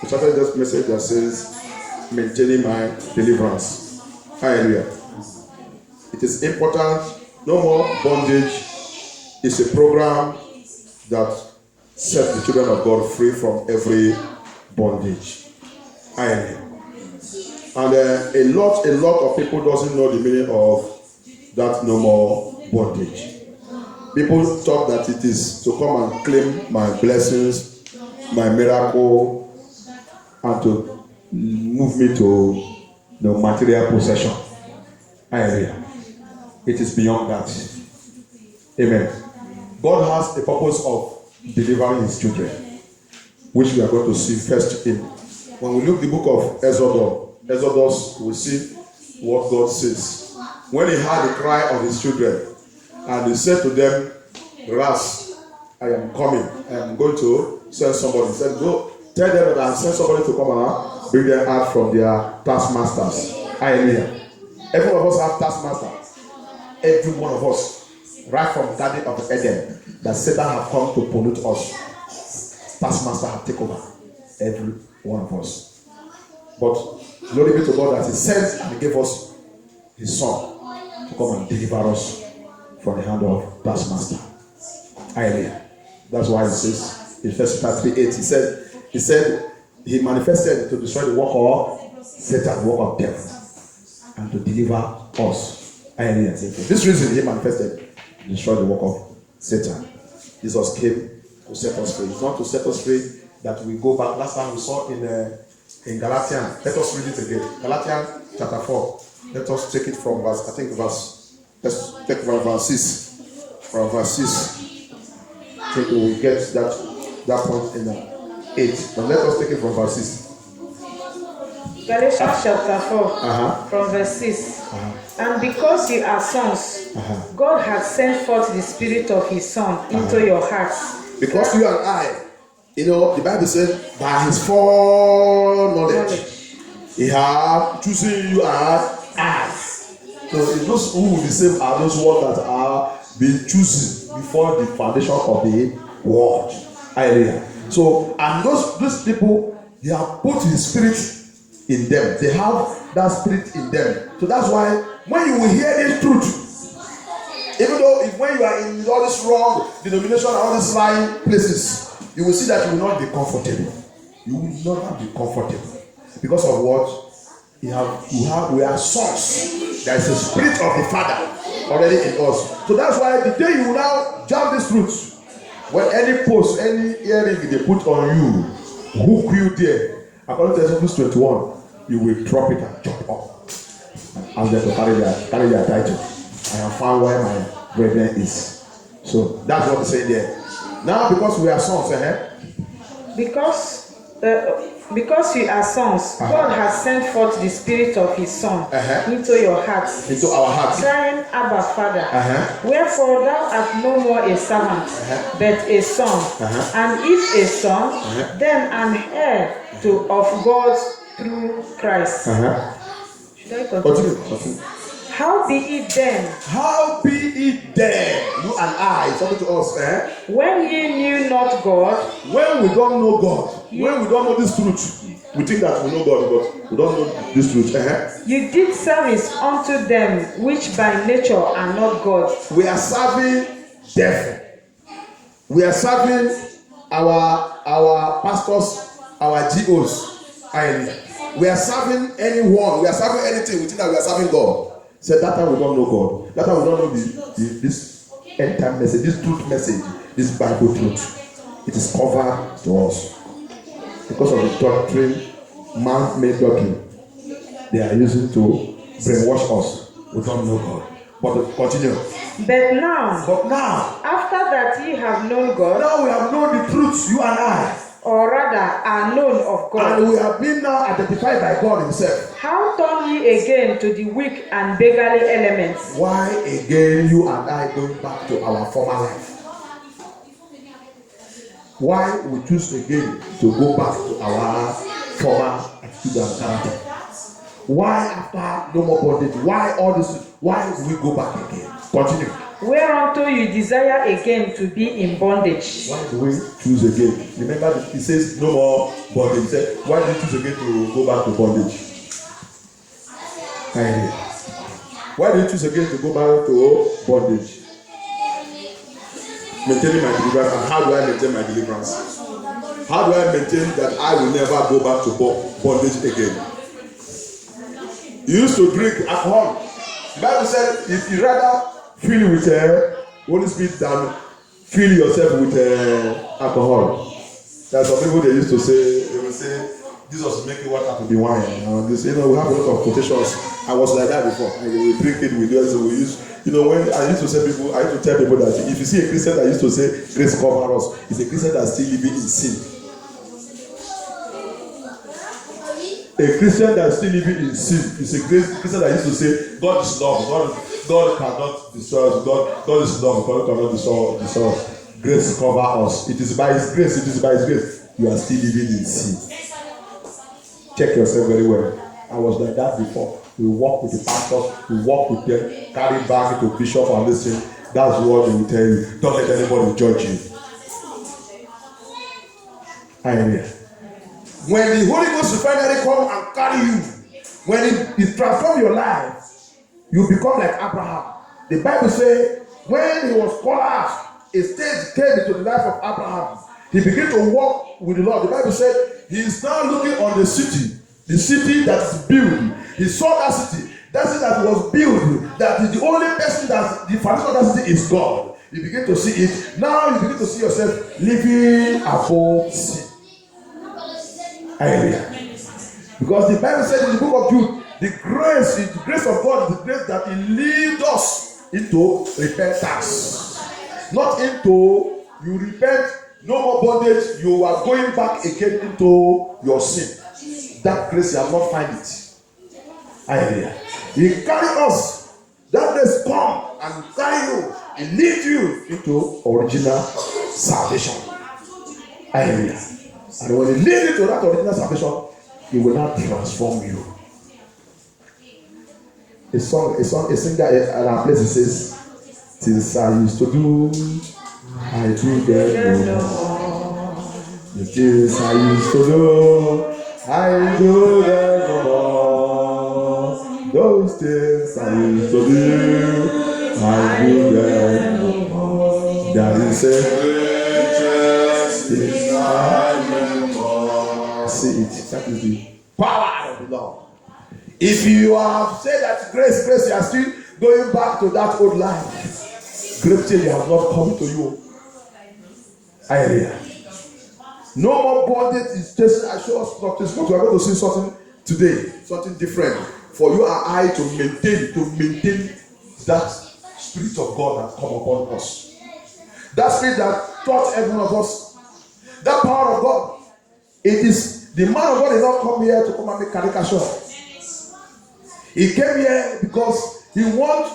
started this message that says, maintaining my deliverance. Hallelujah. It is important. No more bondage is a program that sets the children of God free from every bondage. Hallelujah. And a lot of people doesn't know the meaning of that no more bondage. People thought that it is to come and claim my blessings, my miracle, and to move me to the material possession. Hallelujah. It is beyond that. Amen. God has a purpose of delivering His children, which we are going to see first in. When we look the book of Exodus, we see what God says. When He heard the cry of His children, and He said to them, Ras, I am coming. I am going to send somebody. He said, go, Tell them that I send somebody to come and bring them out from their taskmasters. Hallelujah. Every one of us have taskmasters. Every one of us, right from the Garden of Eden, that Satan have come to pollute us. Taskmaster have taken over every one of us. But glory be to God that He sent and He gave us His Son to come and deliver us from the hand of taskmaster. Hallelujah. That's why it says in 1 Peter 3:8, He said He manifested to destroy the work of Satan, the work of devil, and to deliver us. Hallelujah. For this reason He manifested to destroy the work of Satan. Jesus came to set us free. It's not to set us free that we go back. Last time we saw in Galatians. Let us read it again. Galatians chapter 4. Let us take it from verse, let's take from verse 6. From verse 6. I think we will get that point in 8. But let us take it from verse 6. Galatians chapter 4, from verse 6. And because you are sons, God has sent forth the Spirit of His Son into your hearts. Because you and I, the Bible says, by His foreknowledge, He has chosen you as us. So those who will be saved are those ones that are being chosen before the foundation of the world. Hallelujah. So, and those people, He have put His Spirit in them. They have that Spirit in them. So that's why when you will hear this truth, even though when you are in all this wrong denomination and all these lying places, you will see that you will not be comfortable. You will not be comfortable because of what we are sons. There is a Spirit of the Father already in us. So that's why the day you will now jump this truth, when any post, any earring they put on you, hook you there, according to Exodus 21, you will drop it and jump up. And then to carry their title. I have found where my brethren is. So that's what they say there. Now because we are sons, Because you are sons, God has sent forth the Spirit of His Son into your hearts. Into our hearts. Crying, Abba, Father. Wherefore thou art no more a servant, but a son. And if a son, then an heir of God through Christ. Should I continue? How be it then? How be it then? You and I, talking to us, when ye knew not God, when we don't know God, when we don't know this truth, we think that we know God, but we don't know this truth. You did service unto them which by nature are not God. We are serving devil. We are serving our pastors, our GOs. We are serving anyone. We are serving anything. We think that we are serving God. So that time we don't know God. That time we don't know this end time message, this truth message, this Bible truth. It is covered to us because of the doctrine, man-made doctrine they are using to brainwash us. We don't know God. But continue. But now, after that ye have known God, now we have known the truth, you and I. Or rather are known of God. And we have been now identified by God Himself. How turn ye again to the weak and beggarly elements? Why again you and I going back to our former life? Why we choose again to go back to our former attitude and character? Why after no more bondage? Why all this? Why do we go back again? Continue. Whereunto you desire again to be in bondage. Why do we choose again? Remember, He says no more bondage. He said, why do you choose again to go back to bondage? Why do you choose again to go back to bondage? Maintaining my deliverance. And how do I maintain my deliverance? How do I maintain that I will never go back to bondage again? You used to drink alcohol. The Bible said, if you rather fill with Holy Spirit than fill yourself with alcohol. There are some people they used to say, they will say, Jesus is making water to be wine. They say, we have a lot of quotations. I was like that before. And we drink it, we do it, so we use. When I used to say people, I used to tell people that if you see a Christian that used to say, grace cover us, it's a Christian that's still living in sin. A Christian that's still living in sin is a Christian that used to say, God is love, God cannot destroy us. God is love. God cannot destroy us. Grace cover us. It is by His grace. It is by His grace. you are still living in sin. Check yourself very well. I was like that before. We walk with the pastors, we walk with them, carry back into bishop and listen. That's what they will tell you. Don't let anybody judge you. Hallelujah. When the Holy Ghost will finally come and carry you, when it transforms your life, you become like Abraham. The Bible says, when he was called out, a stage came into the life of Abraham. He began to walk with the Lord. The Bible said, he is now looking on the city that is built. He saw that city that was built, that is the only person that the foundation of that city is God. You begin to see it. Now you begin to see yourself living above sin. Hallelujah. Because the Bible said in the book of Jude, the grace of God is the grace that He leads us into repentance. Not into you repent, no more bondage, you are going back again into your sin. That grace you have not find it. Hallelujah. He carry us. That grace come and carry you and lead you into original salvation. Hallelujah. And when He leads you to that original salvation, He will not transform you. A singer at our place says, "Since I used to do, I do them no more. The things I used to do, I do them no more. Those things I used to do, I do them no more. That is a greatest I see it. That is the power of the Lord. If you have said that grace, you are still going back to that old life. Great change has not come to you. Hallelujah. No more bondage is just assures nothing. We are going to see something today, something different for you and I to maintain that Spirit of God that come upon us. That Spirit that taught every one of us. That power of God. It is the man of God did not come here to come and make caricature. He came here because he wants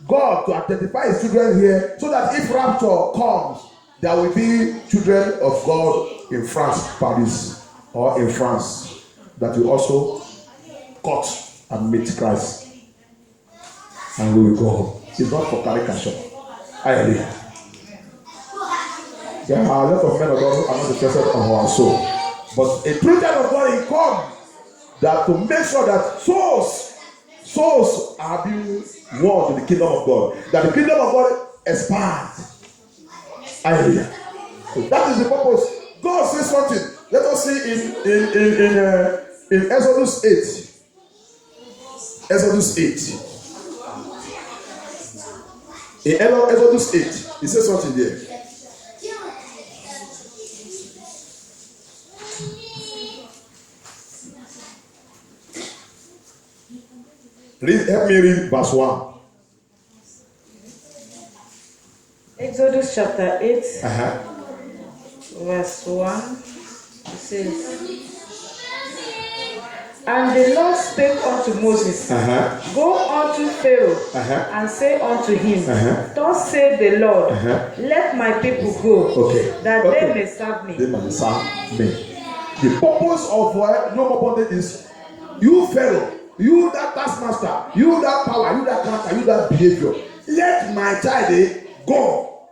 God to identify his children here so that if rapture comes, there will be children of God in France, Paris, or in France that will also cut and meet Christ. And we will go home. It's not for caricature. Hallelujah. There are a lot of men of God who are not interested in our soul. But a true child of God, he comes that to make sure that souls are being won to the kingdom of God. That the kingdom of God expands. Hallelujah. So that is the purpose. God says something. Let us see in Exodus 8. Exodus 8. In Exodus 8, he says something there. Help me read verse 1. Exodus chapter 8, verse 1. It says, and the Lord spake unto Moses, go unto Pharaoh, and say unto him, thus saith the Lord, let my people go, that they may serve me. They may serve me. The purpose of no more bondage is you, Pharaoh, you that taskmaster, you that power, you that character, you that behavior. Let my child go,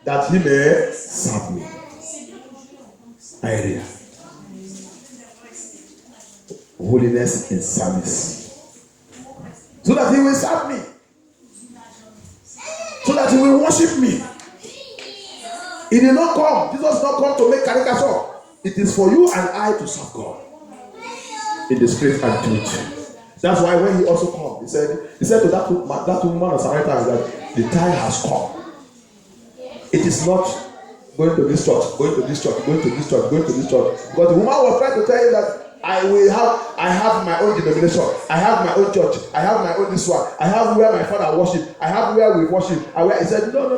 that he may serve me. Hallelujah. Holiness in service. So that he will serve me. So that he will worship me. He did not come. Jesus did not come to make caricature. It is for you and I to serve God in the spirit and truth. That's why when he also come, he said to that woman of Samaritan that the time has come. It is not going to this church, going to this church, going to this church, going to this church. Because the woman was trying to tell him that I have my own denomination, I have my own church, I have my own this one, I have where my father worship, I have where we worship. He said, no.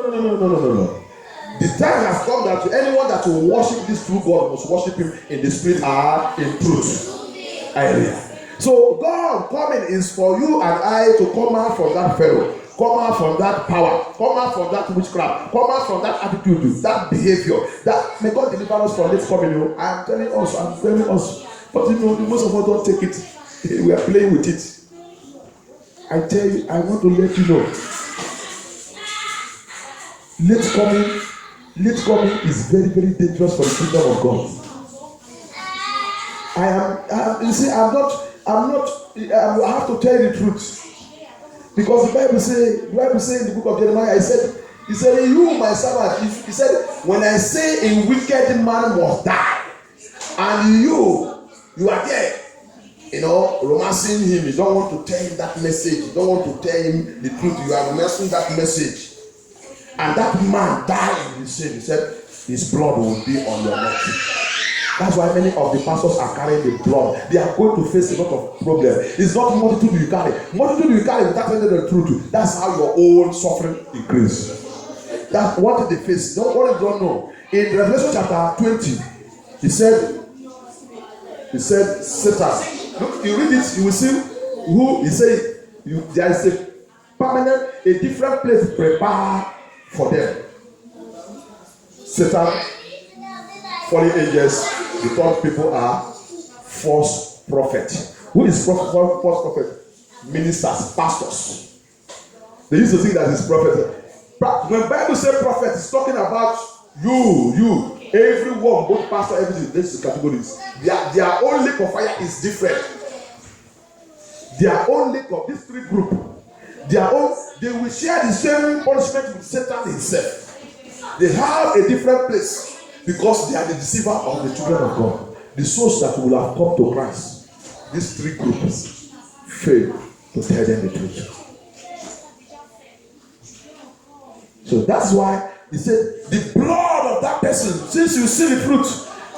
The time has come that anyone that will worship this true God must worship him in the spirit and in truth. Hallelujah. So God coming is for you and I to come out from that Pharaoh, Come out from that power. Come out from that witchcraft. Come out from that attitude, that behavior. That may God deliver us from this coming. I am telling us. But most of us don't take it. We are playing with it. I tell you, I want to let you know. Late coming is very, very dangerous for the kingdom of God. I have to tell you the truth. Because the Bible say in the book of Jeremiah, he said, you, my servant, he said, when I say a wicked man must die, and you are there, romancing him, you don't want to tell him that message, you don't want to tell him the truth, you are romancing that message, and that man died in his sin, he said, his blood will be on your neck. That's why many of the pastors are carrying the blood. They are going to face a lot of problems. It's not multitude you carry. Multitude you carry without telling the truth. That's how your own suffering increases. That's what they face. What you don't know. In Revelation chapter 20, he said, Satan. Look, you read it, you will see who he said. There is a different place prepared for them. Satan, fallen angels. The third people are false prophets. Who is false prophet? Ministers, pastors. They used to think that it's prophet. When the Bible says prophet, it's talking about you, everyone, both pastor, everything. This is categories. Their own lake of fire is different. Their own lake of these three groups, they will share the same punishment with Satan himself. They have a different place. Because they are the deceiver of the children of God. The souls that will have come to Christ. These three groups fail to tell them the truth. So that's why he said, the blood of that person, since you see the fruit,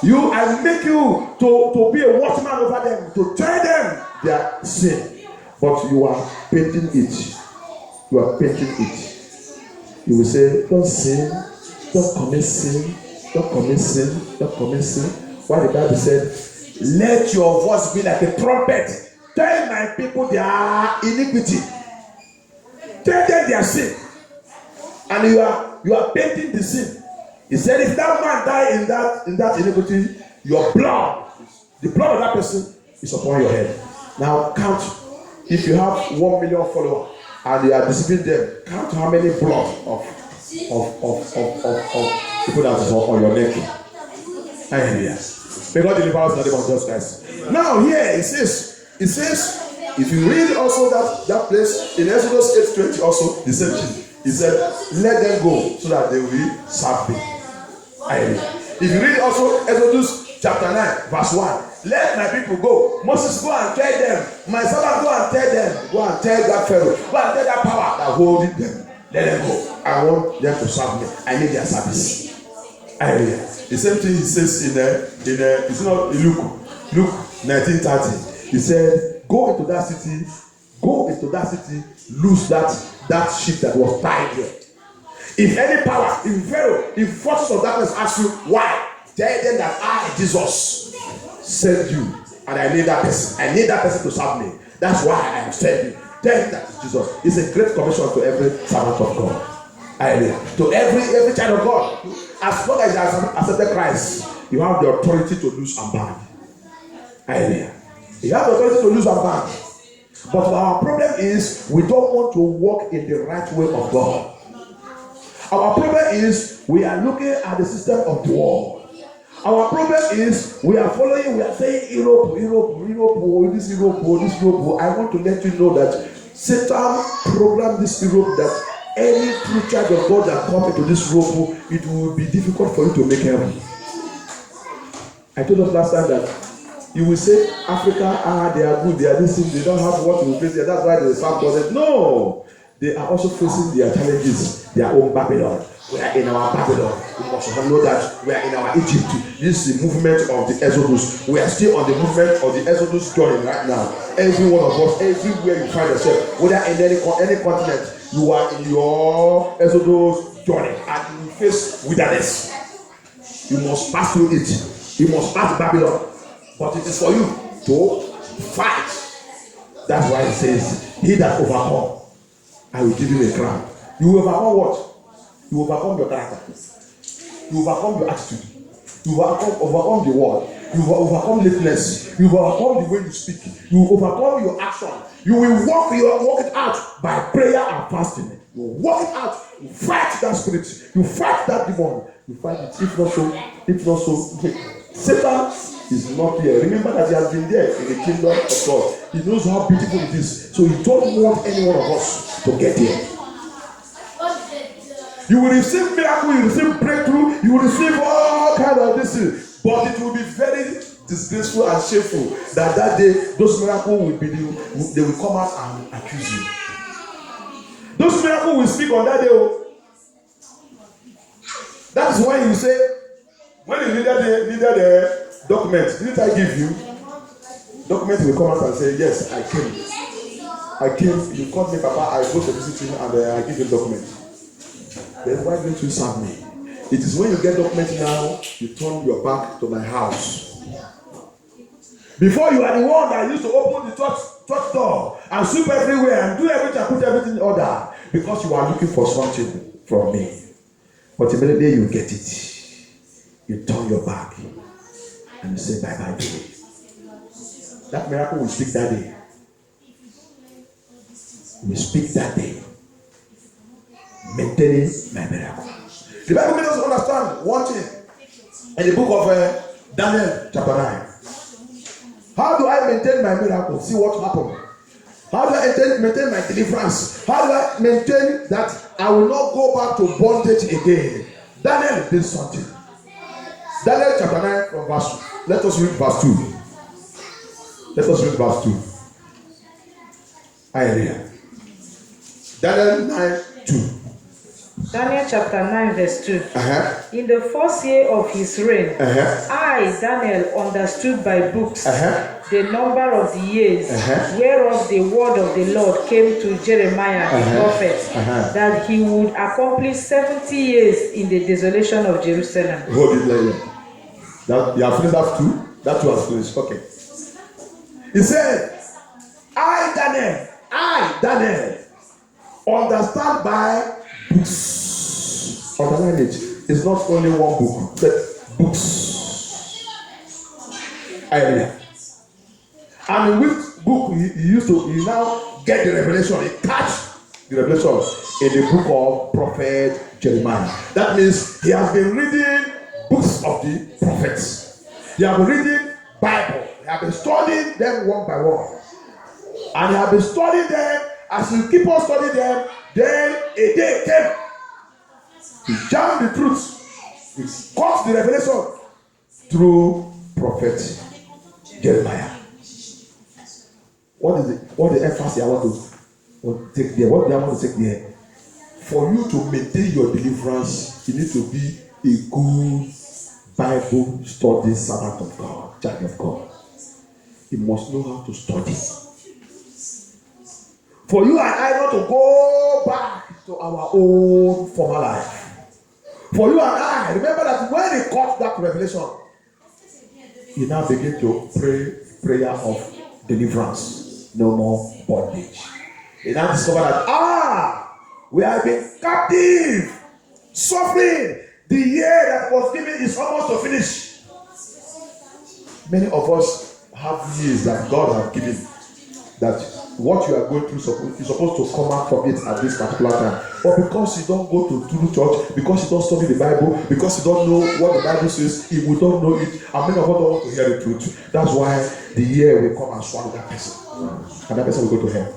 I make you to be a watchman over them, to tell them their sin. But you are painting it. You are painting it. You will say, don't sin, don't commit sin. Don't commit sin. Don't commit sin. Why the Bible said, let your voice be like a trumpet. Tell my people their iniquity. Tell them their sin. And you are painting the sin. He said, if that man die in that iniquity, your blood, the blood of that person is upon your head. Now count. If you have 1 million followers and you are deceiving them, count how many blood of people that is on your neck. Hallelujah. May God deliver us in the name of Jesus Christ. Now here it says, if you read also that place in Exodus 8:20 also the same thing. He said, let them go so that they will serve me. Hallelujah. If you read also Exodus chapter 9 verse 1, let my people go. Moses, go and tell them. My servant, go and tell them. Go and tell that Pharaoh. Go and tell that power that holding them. Let them go. I want them to serve me. I need their service. Hallelujah. The same thing he says in it's not in Luke 19:30. He said, go into that city, lose that sheep that was tied there. If any power, if Pharaoh, if forces of darkness ask you why, tell them that I, Jesus, sent you, and I need that person. I need that person to serve me. That's why I am sending you. Tell him that Jesus. It's a great commission to every servant of God. Hallelujah. To every child of God. As long as you have accepted Christ, you have the authority to loose and bind. Hallelujah. You have the authority to loose and bind. But our problem is we don't want to walk in the right way of God. Our problem is we are looking at the system of the world. Our problem is we are saying Europe, this Europe. I want to let you know that Satan programmed this Europe that any true child of God that comes into this Europe, it will be difficult for you to make heaven. I told us last time that you will say Africa, they are good, they are this thing, they don't have what we face there. That's why they serve God. No, they are also facing their challenges, their own Babylon. We are in our Babylon. We must know that we are in our Egypt. This is the movement of the Exodus. We are still on the movement of the Exodus journey right now. Every one of us, everywhere you find yourself, whether in any continent, you are in your Exodus journey and you face wilderness. You must pass through it. You must pass Babylon. But it is for you to fight. That's why it says, he that overcomes I will give you a crown. You will overcome what? You will overcome your character. You will overcome your attitude. You will overcome the world. You will overcome lateness. You will overcome the way you speak. You will overcome your action. You will work it out by prayer and fasting. You will work it out. You fight that spirit. You fight that demon. You fight it. If not so, Satan is not there. Remember that he has been there in the kingdom of God. He knows how beautiful it is. So he don't want any one of us to get there. You will receive miracle, you will receive breakthrough, you will receive all kind of this, but it will be very disgraceful and shameful that day those miracles will be they will come out and accuse you. Those miracles will speak on that day. That is why you say, when you needed the document, didn't I give you? Document will come out and say, yes, I came, you called me, Papa, I go to visit you and I give you document. Then why don't you serve me? It is when you get document now, you turn your back to my house. Before you are the one that used to open the church door and sweep everywhere and do everything and put everything in order because you are looking for something from me. But immediately you get it, you turn your back and you say bye-bye to it. That miracle will speak that day. We speak that day. Maintaining my miracle. The Bible makes us understand one thing in the book of Daniel chapter 9. How do I maintain my miracle? See what happened. How do I maintain my deliverance? How do I maintain that I will not go back to bondage again? Daniel did something. Daniel chapter 9 from verse 2. Let us read verse 2. Let us read verse 2. Hallelujah. Daniel 9, 2. Daniel chapter 9 verse 2. In the first year of his reign, I, Daniel, understood by books the number of the years whereof the word of the Lord came to Jeremiah the prophet, that he would accomplish 70 years in the desolation of Jerusalem. Hold it like that. You have finished that too? That was finished. Okay. He said, I, Daniel, understand by books. Underline it. It's not only one book, but books. And in which book you now get the revelation, you catch the revelation in the book of prophet Jeremiah. That means he has been reading books of the prophets. He has been reading Bible. He has been studying them one by one. And he has been studying them. As you keep on studying them, then a day came. He jammed the truth. He caught the revelation through prophet Jeremiah. What the emphasis I want to take there? What do I want to take there? For you to maintain your deliverance, you need to be a good Bible study servant of God, child of God. You must know how to study. For you and I not to go back to our own former life. For you and I, remember that when he caught that revelation, he now begin to pray prayer of deliverance. No more bondage. He now discovered that, we have been captive, suffering. The year that was given is almost to finish. Many of us have years that God has given, that what you are going through is supposed to come out from it at this particular time. But because you don't go to true church, because you don't study the Bible, because you don't know what the Bible says, if we don't know it, and many of us don't want to hear the truth. That's why the year will come and swallow that person. And that person will go to hell.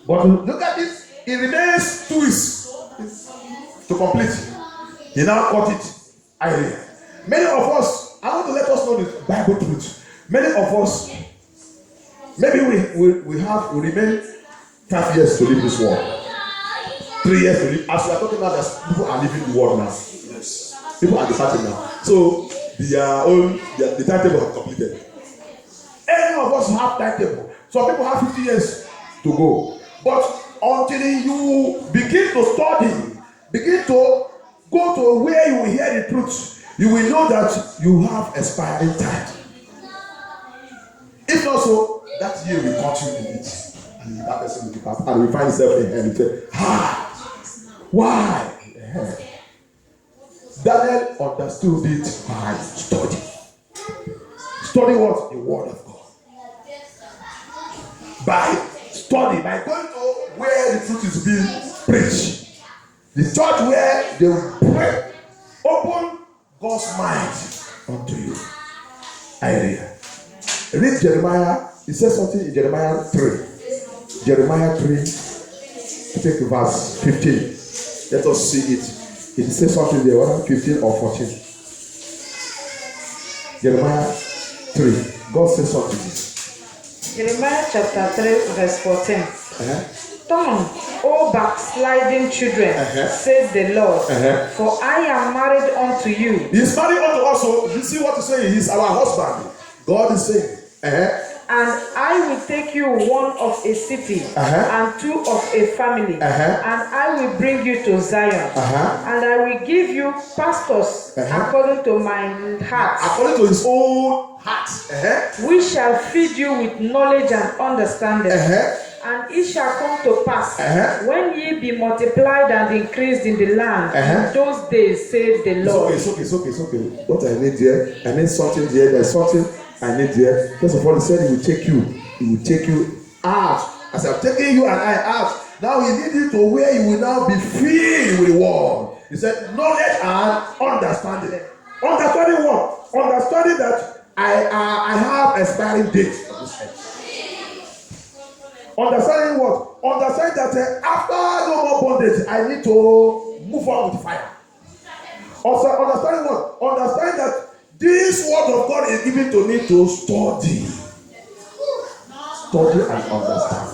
But look at it, it remains 2 weeks to complete. He now cut it. Many of us, I want to let us know the Bible truth. Many of us, maybe we remain 5 years to leave this world, 3 years to leave. As we are talking about this, people are leaving the world now. Yes. People are departing now. So the timetable has completed. Any of us have timetable. Some people have 50 years to go. But until you begin to study, begin to go to where you will hear the truth, you will know that you have expiring time. If not so, that year will continue in it. that person will depart, and we find himself in hell. He say, why? Daniel understood it by study. Study what? The word of God. By study, by going to where the truth is being preached. The church where they will pray, open God's mind unto you. I read Jeremiah. It says something in Jeremiah 3. Jeremiah 3, take verse 15. Let us see it. It says something there, whether 15 or 14. Jeremiah 3. God says something. Jeremiah chapter 3, verse 14. Turn, O backsliding children, says the Lord, for I am married unto you. He is married unto us, so you see what he's saying? He's our husband. God is saying, and I will take you one of a city, and two of a family, and I will bring you to Zion, and I will give you pastors according to my heart. According to his own heart. We shall feed you with knowledge and understanding. And it shall come to pass when ye be multiplied and increased in the land, in those days, says the Lord. It's okay. What I need there, I need something there. There's something I need there. First of all, he said he will take you out. As I'm taking you and I out. Now he need you to where you will now be filled with the word. He said, knowledge and understanding. Understanding what? Understanding that I have expiring date. Understanding what? Understanding that after no more bondage, I need to move on with fire. Also, understanding what? Understanding that this word of God is given to me to study. Study and understand.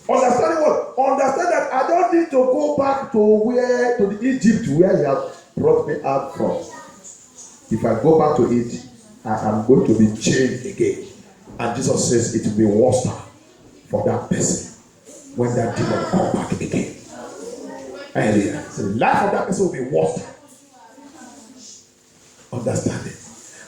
Understanding what? Understand that I don't need to go back to the Egypt where he has brought me out from. If I go back to it, I am going to be chained again. And Jesus says it will be worse for that person when that demon comes back again. So the life of that person will be worse. Understanding.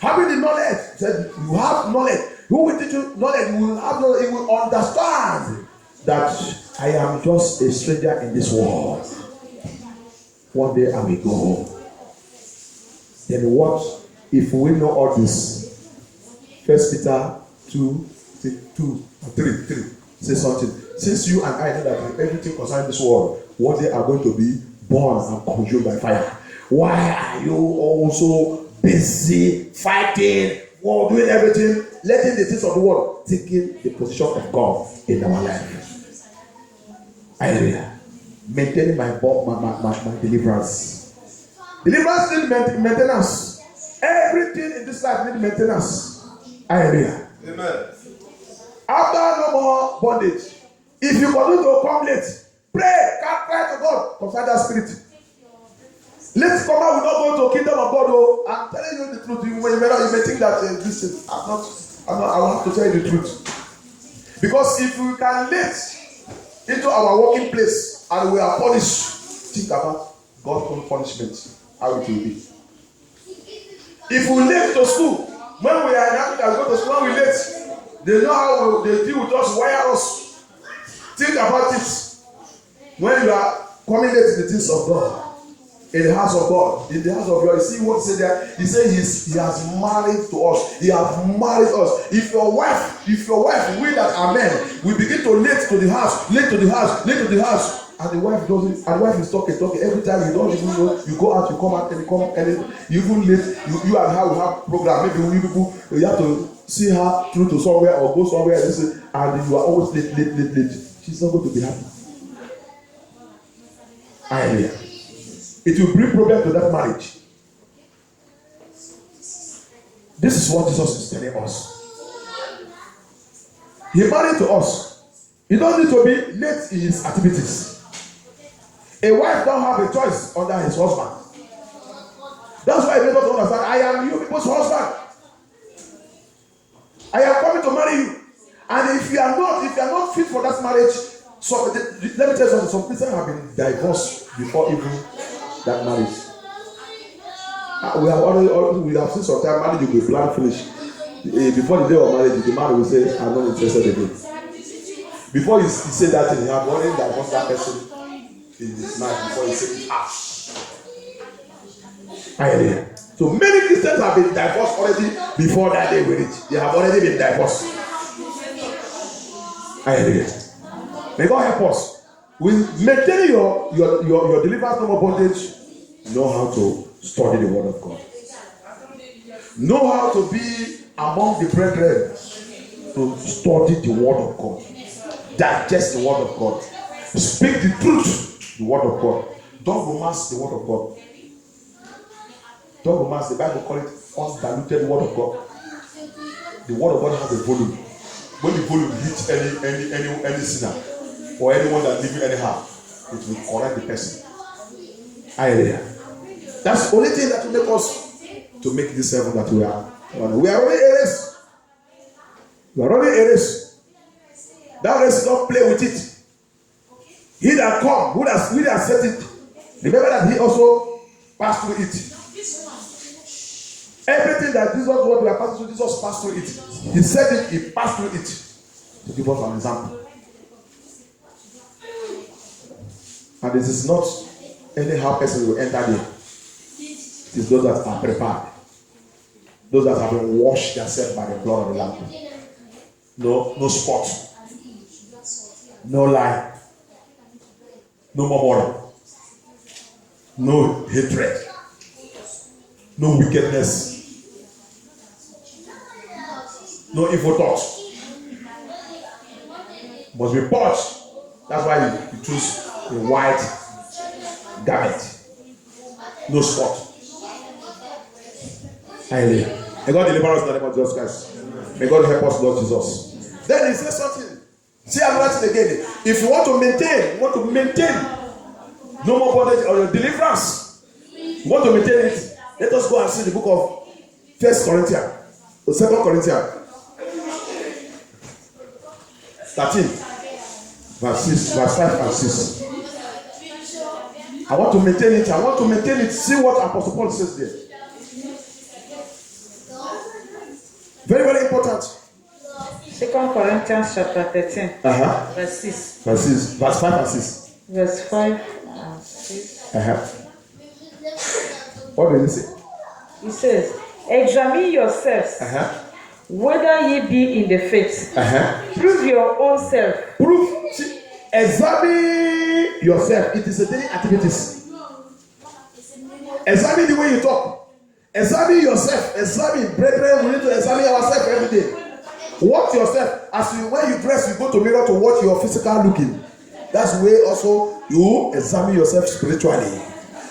Having the knowledge, said you have knowledge. Who will teach you knowledge? You will have knowledge. You will understand that I am just a stranger in this world. One day I will go home. Then what if we know all this? 1 Peter 2 or 3 say something. Since you and I know that everything concerning this world one day are going to be born and consumed by fire, why are you also busy fighting or doing everything, letting the things of the world taking the position of God in our life? Maintaining my deliverance. Deliverance needs maintenance. Everything in this life needs maintenance. Amen. After no more bondage, if you continue to come late, pray, cry to God concerning that spirit. Let's come out, we not go to kingdom of God. Oh, I'm telling you the truth. You may think that this is I will have to tell you the truth. Because if we can let into our working place and we are punished, think about God's own punishment, how it will be. If we late to school, when we are in Africa, go to school, when we late, they know how they deal with us, wire us. Think about it. When you are coming late to the things of God, in the house of God, in the house of God, you see what he said there? He said he has married to us. He has married us. If your wife, we that are men, we begin to late to the house, and the wife doesn't, and the wife is talking every time. You don't even know. You go out, you come out, and you even late. You and her will have program. Maybe you people, you have to see her through to somewhere or go somewhere, and you are always late. She's not going to be happy. Hallelujah. It will bring problem to that marriage. This is what Jesus is telling us. He married to us. He don't need to be late in his activities. A wife don't have a choice under his husband. That's why he made us understand, I am you people's husband. I am coming to marry you. And if you are not fit for that marriage, so let me tell you something. Some Christians have been divorced before even that marriage. We have seen some time marriage will be planned finish. before the day of marriage, the man will say, I'm not interested again. Before you say that thing, you have already divorced that person in his mind before you say, Hallelujah. So many Christians have been divorced already before that day will reach. They have already been divorced. Hallelujah. May God help us. With maintaining your deliverance from bondage, know how to study the word of God. Know how to be among the brethren to study the word of God. Digest the word of God. Speak the truth, the word of God. Don't romance the word of God. Don't romance. The Bible calls it undiluted word of God. The word of God has a volume. When the volume hits any sinner or anyone that living anyhow, it will correct the person. Hallelujah. That's the only thing that will make us to make this heaven that we are. We are only a race. We are only a race. That race, don't play with it. He that come, who has set it, remember that he also passed through it. Everything that Jesus, what we are passing through, Jesus passed through it. He said it, he passed through it. To give us an example. And this is not anyhow person will enter there. It is those that are prepared. Those that have been washed themselves by the blood of the Lamb. No spot. No lie. No murmuring. No hatred. No wickedness. No evil thoughts. Must be purged. That's why you choose a white garment. No spot. Hallelujah. May God deliver us in the name of Jesus Christ. May God help us, Lord Jesus. Then he says something. See, I'm writing again. If you want to maintain no more bondage or your deliverance, you want to maintain it, let us go and see the book of 1 Corinthians or 2 Corinthians 13, verse 6, verse 5 and 6. I want to maintain it. I want to maintain it. See what Apostle Paul says there. Very, very important. 2 Corinthians chapter 13, verse 6. Verse 5 and 6. Verse 5 and 6. What does it say? He says, examine yourselves, whether ye be in the faith. Prove your own self. Examine yourself. It is a daily activities. Examine the way you talk. Examine yourself. Examine, brethren. We need to examine ourselves every day. Watch yourself. When you dress, you go to mirror to watch your physical looking. That's the way also you examine yourself spiritually.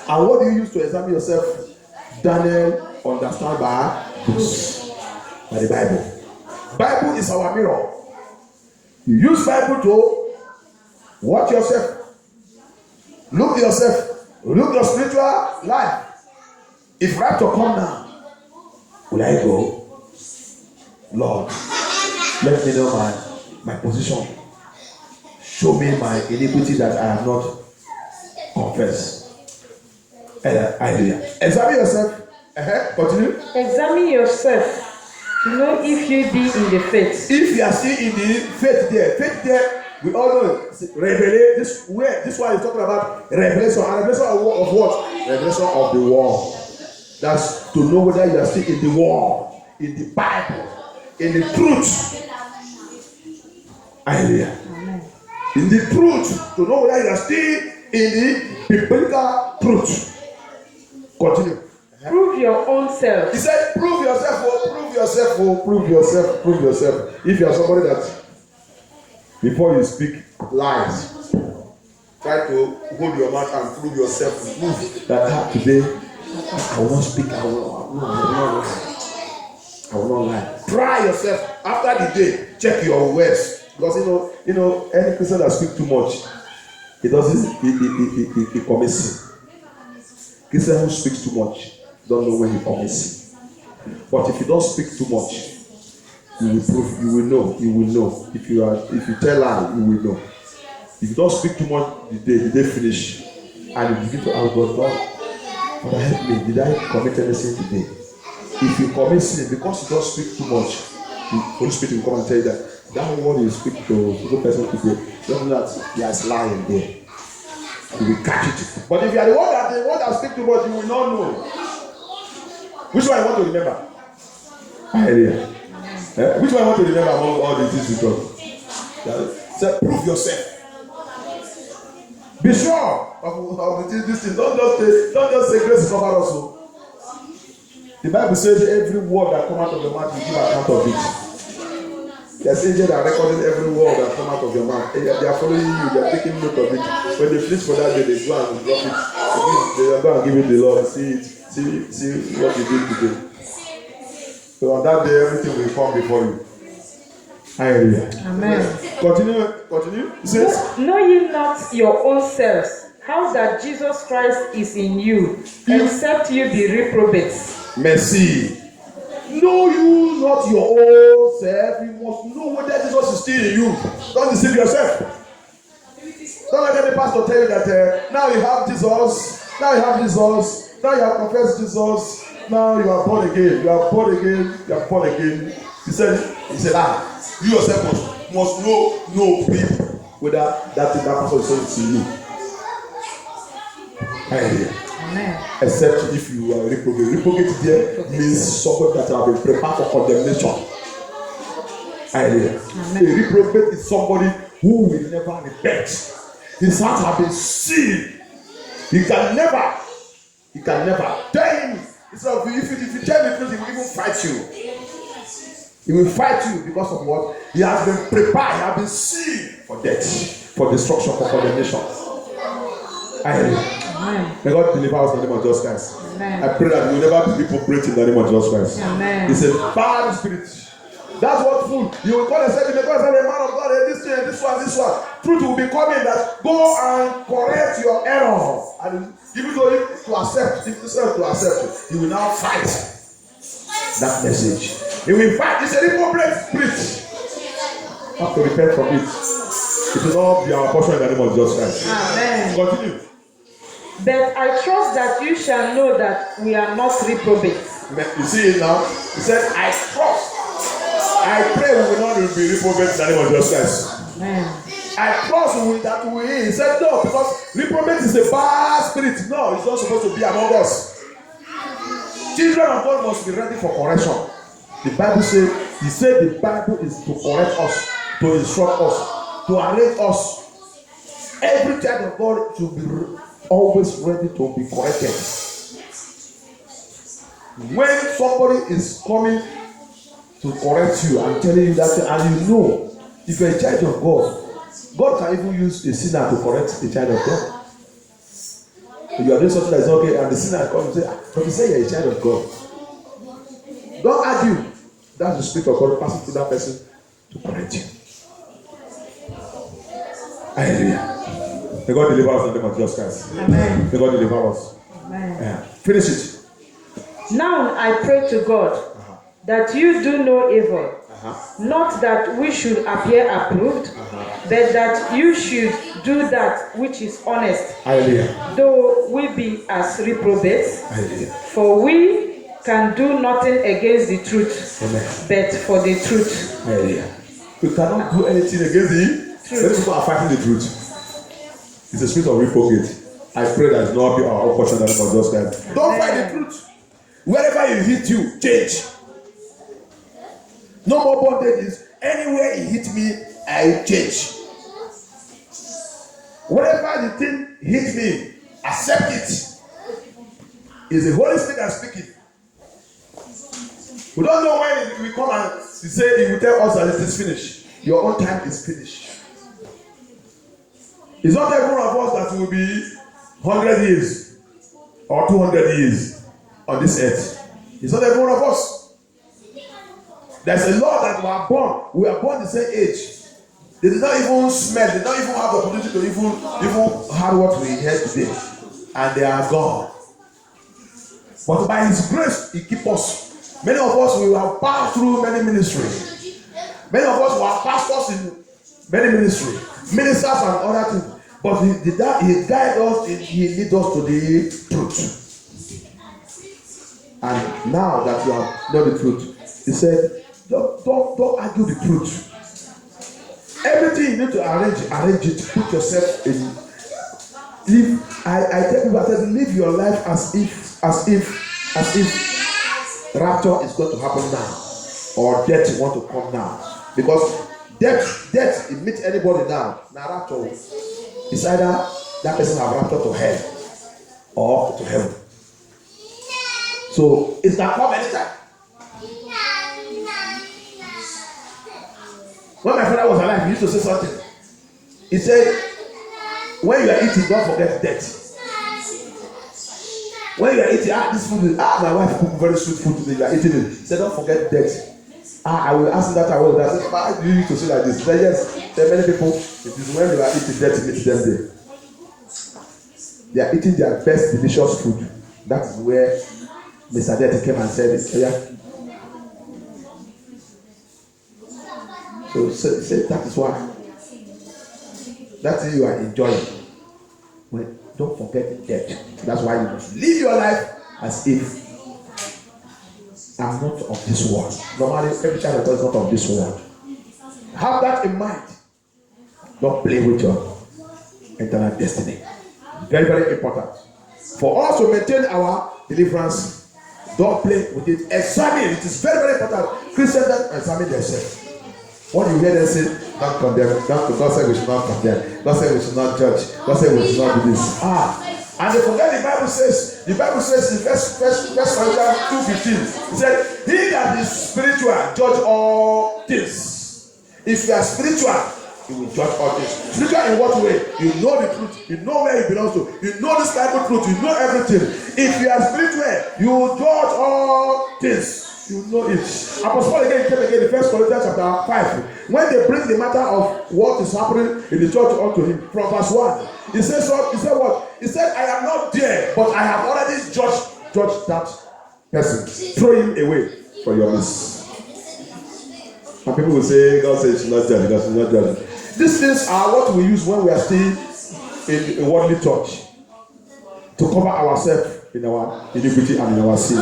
And what do you use to examine yourself? Daniel understand by books, by the Bible. Bible is our mirror. You use Bible to watch yourself, look yourself, look your spiritual life. If rapture come now, will I go? Lord, let me know my position. Show me my iniquity that I have not confessed. Idea. Examine yourself. Continue. Examine yourself to know if you be in the faith. If you are still in the faith there, we all know revelation. This one is talking about revelation. And revelation of what? Revelation of the word. That's to know whether you are still in the word, in the Bible, in the truth. Hallelujah. In the truth, to know whether you are still in the biblical truth. Continue. Prove your own self. He said, prove yourself. If you are somebody that, before you speak lies, try to hold your mouth and prove yourself. Prove that today, I will not speak. I will not lie. Try yourself. After the day, check your words. Because you know, any Christian that speaks too much, he commits sin. Christian who speaks too much don't know when he commits sin. But if you don't speak too much, you will know. If you tell lie, you will know. If you don't speak too much the day finish, and you begin to ask God, Father, help me. Did I commit anything today? if you commit sin because you don't speak too much, the Holy Spirit will come and tell you that word you speak to the person today, don't know that he has lying there. You will catch it. But if you are the one that speak too much, you will not know. Which one I want to remember? Hallelujah. Which one I want to remember among all the things you talk? So prove yourself. Be sure of this thing. Don't just say grace cover us. The Bible says every word that comes out of the mouth, you give account of it. There's angels that are recording every word that comes out of your mouth. They are following you. They are taking note of it. When they finish for that day, they go and drop it. They are going to give it to the Lord. See it. See what you did today. So on that day, everything will come before you. Hallelujah. Amen. Continue. It says, Know ye not your own selves, how that Jesus Christ is in you, except you be reprobates. Mercy. Know you not your own self. You must know whether Jesus is still in you. Don't deceive yourself. Don't let any pastor tell you that now you have Jesus. Now you have Jesus. Now you have confessed Jesus. Now you are born again. You are born again. You are born again. He said, you yourself must know people whether that person is saying to you. Hallelujah. Amen. Except if you are reprobate. Reprobate there means somebody that have been prepared for condemnation. Hallelujah. A reprobate is somebody who will never repent. His heart has been sealed. He can never tell him. If you tell the truth, he will even fight you. He will fight you because of what? He has been prepared, he has been sealed for death, for destruction, for condemnation. Amen. May God deliver us in the name of Jesus Christ. Amen. I pray that you will never be hypocrite in the name of Jesus Christ. Amen. It's a bad spirit. That's what food. You will call and say, man of God, this one. Truth will be coming that go and correct your error. And even though to accept it, you will now fight that message. He will fight. It's a hypocrite spirit. You have to repent from it. It will not be our portion in the name of Jesus Christ. Amen. Continue. But I trust that you shall know that we are not reprobates. You see it now? He said, I trust. I pray we will not be reprobates in the name of Jesus Christ. Amen. I trust that we will. He said, no, because reprobate is a bad spirit. No, it's not supposed to be among us. Children of God must be ready for correction. The Bible says, he said the Bible is to correct us, to instruct us, to arrange us. Every child of God should be always ready to be corrected. When somebody is coming to correct you and telling you that, and you know, if you're a child of God, God can even use a sinner to correct a child of God. If you are doing something that is not okay, and the sinner comes and say, but you say you're a child of God. Don't argue. That's the spirit of God passing through that person to correct you. Hallelujah. May God deliver us in the name of Jesus Christ. Amen. May God deliver us. Amen. Yeah. Finish it. Now I pray to God that you do no evil, not that we should appear approved, but that you should do that which is honest. Hallelujah. Though we be as reprobates, Hallelujah. for we can do nothing against the truth, Amen. but for the truth. Hallelujah. We cannot do anything against the truth. Many people are fighting the truth. It's a spirit of reprobate. I pray that it will not be our portion that of those guys. Don't fight the truth. Wherever you hit you, change. No more bondages. Anywhere he hit me, I change. Wherever the thing hit me, accept it. It's the Holy Spirit that's speaking. We don't know when we come and he say he will tell us that it is finished. Your own time is finished. It's not every one of us that will be 100 years or 200 years on this earth. It's not every one of us. There's a lot that we are born. We are born the same age. They did not even smell. They don't even have the opportunity to even have what we heard today. And they are gone. But by His grace, He keeps us. Many of us, we have passed through many ministries. Many of us were pastors in many ministries, ministers and other things. But He guides us, He leads us to the truth. And now that you have known the truth, he said, don't argue the truth. Everything you need to arrange it. Put yourself in. I tell people, I tell you, live your life as if rapture is going to happen now, or death want to come now. Because death, if meet anybody now rapture is either that person have rapture to hell or to heaven. So it can come anytime. When my father was alive, he used to say something. He said, when you are eating, don't forget death. When you are eating, this food is, my wife cooked very sweet food today, you are eating it. He said, don't forget death. I will ask that I will. I said, why do you need to say like this? He said, yes, there are many people, it is when they are eating death, meet them there. They are eating their best delicious food. That is where Mr. Death came and said it. Yeah. So say that is why. That's what you are enjoying. Well, don't forget death. That's why you must live your life as if I'm not of this world. Normally, every child of God is not of this world. Have that in mind. Don't play with your eternal destiny. Very, very important. For us to maintain our deliverance, don't play with it. Examine. It is very, very important. Christians don't examine themselves. When you hear them say, don't condemn, God said we should not condemn, God said we should not judge, God said we should not do this. And they forget the Bible says in First Corinthians 2:15, it said, he that is spiritual judge all things. If you are spiritual, you will judge all things. Spiritual in what way? You know the truth, you know where it belongs to, you know this Bible truth, you know everything. If you are spiritual, you will judge all things. You know it. Apostle Paul again came again in 1 Corinthians chapter 5. When they bring the matter of what is happening in the church unto him, from verse 1, he says what? He said, I am not there, but I have already judged that person. Throw him away for your miss. And people will say, God says she's not judging, God is not judging. These things are what we use when we are still in a worldly church to cover ourselves in our iniquity and in our sin.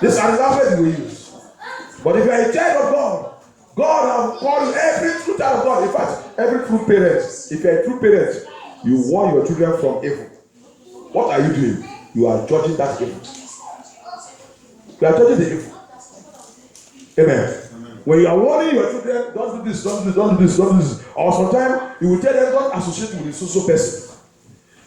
These are the language we use. But if you are a child of God, God has called you every true child of God. In fact, every true parent, if you are a true parent, you warn your children from evil. What are you doing? You are judging that evil. You are judging the evil. Amen. When you are warning your children, don't do this, don't do this, don't do this, don't do this. Or sometimes you will tell them, don't associate with the social person.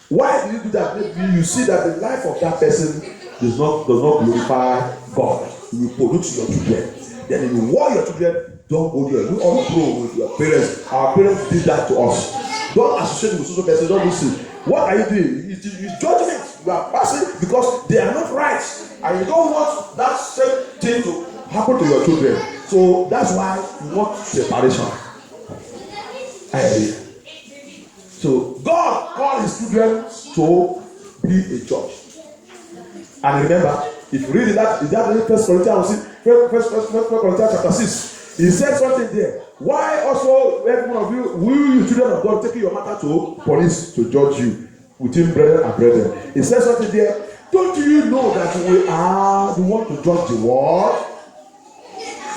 Why do you do that? Maybe you see that the life of that person does not glorify God. You will pollute your children. Then you warn your children, don't go there. We all grow with your parents. Our parents did that to us. Don't associate with social person. Don't listen. What are you doing? It's judgment. You are passing because they are not right, and you don't want that same thing to happen to your children. So that's why you want separation. I agree. So God called his children to be a judge. And remember, if you read that, is that in First Corinthians chapter 6? He said something there. Why also every one of you, will you children of God, taking your matter to police to judge you within brethren and brethren? He said something there. Don't you know that we are the one to judge the world?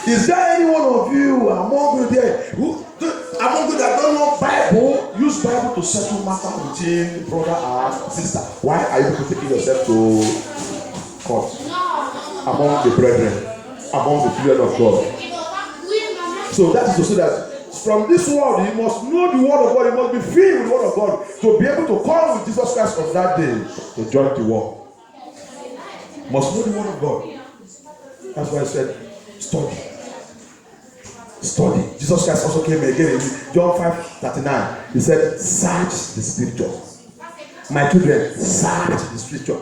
Is there any one of you among you there among you that don't know Bible, use Bible to settle matter between brother and sister? Why are you taking yourself to court among the brethren, among the children of God? So that is to say that from this world you must know the word of God, you must be filled with the word of God to be able to come with Jesus Christ on that day to judge the world. Must know the word of God. That's why I said study. Study. Jesus Christ also came again in John 5:39. He said, search the scripture. My children, search the scripture.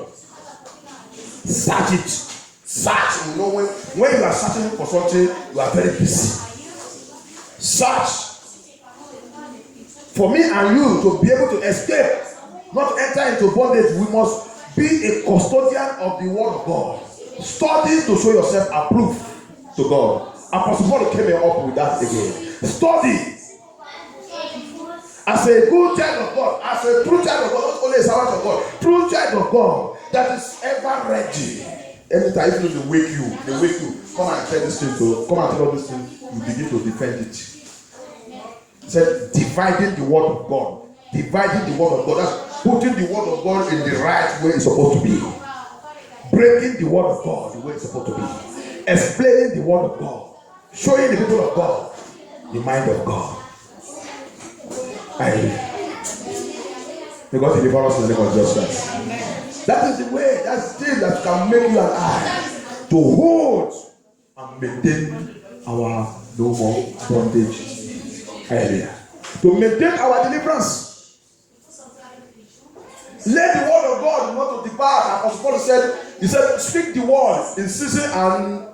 Search it. Search. You know, when you are searching for something, you are very busy. Search. For me and you to be able to escape, not enter into bondage, we must be a custodian of the word of God. Study to show yourself approved to God. Apostle Paul came up with that again. Study. As a good child of God, as a true child of God, not only a servant of God, true child of God, that is ever ready. Anytime they wake you, come and tell this thing, come and tell this thing, you begin to defend it. He said, dividing the word of God. Dividing the word of God. That's putting the word of God in the right way it's supposed to be. Breaking the word of God the way it's supposed to be. Explaining the word of God. Showing the people of God the mind of God. Hallelujah. May God deliver us in the name of Jesus Christ. That is the way, that's the thing that can make you and I to hold and maintain our no more bondage. Hallelujah. To maintain our deliverance. Let the word of God not to depart. Apostle Paul said, he said, speak the word in season and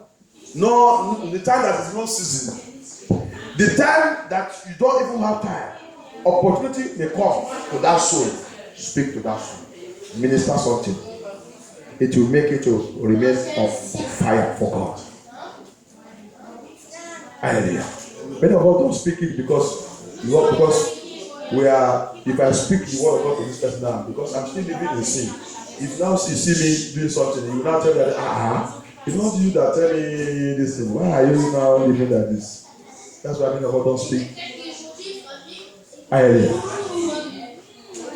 no the time that is no season. The time that you don't even have time. Opportunity may come to that soul. Speak to that soul. Minister something. It will make it to remain on fire for God. Hallelujah. Many of us don't speak it because we are. If I speak the word of God to this person now, because I'm still living in sin. If now you see me doing something, you will now tell me that it's not you that tell me this thing. Why are you now living like this? That's why many of us don't speak. Hallelujah.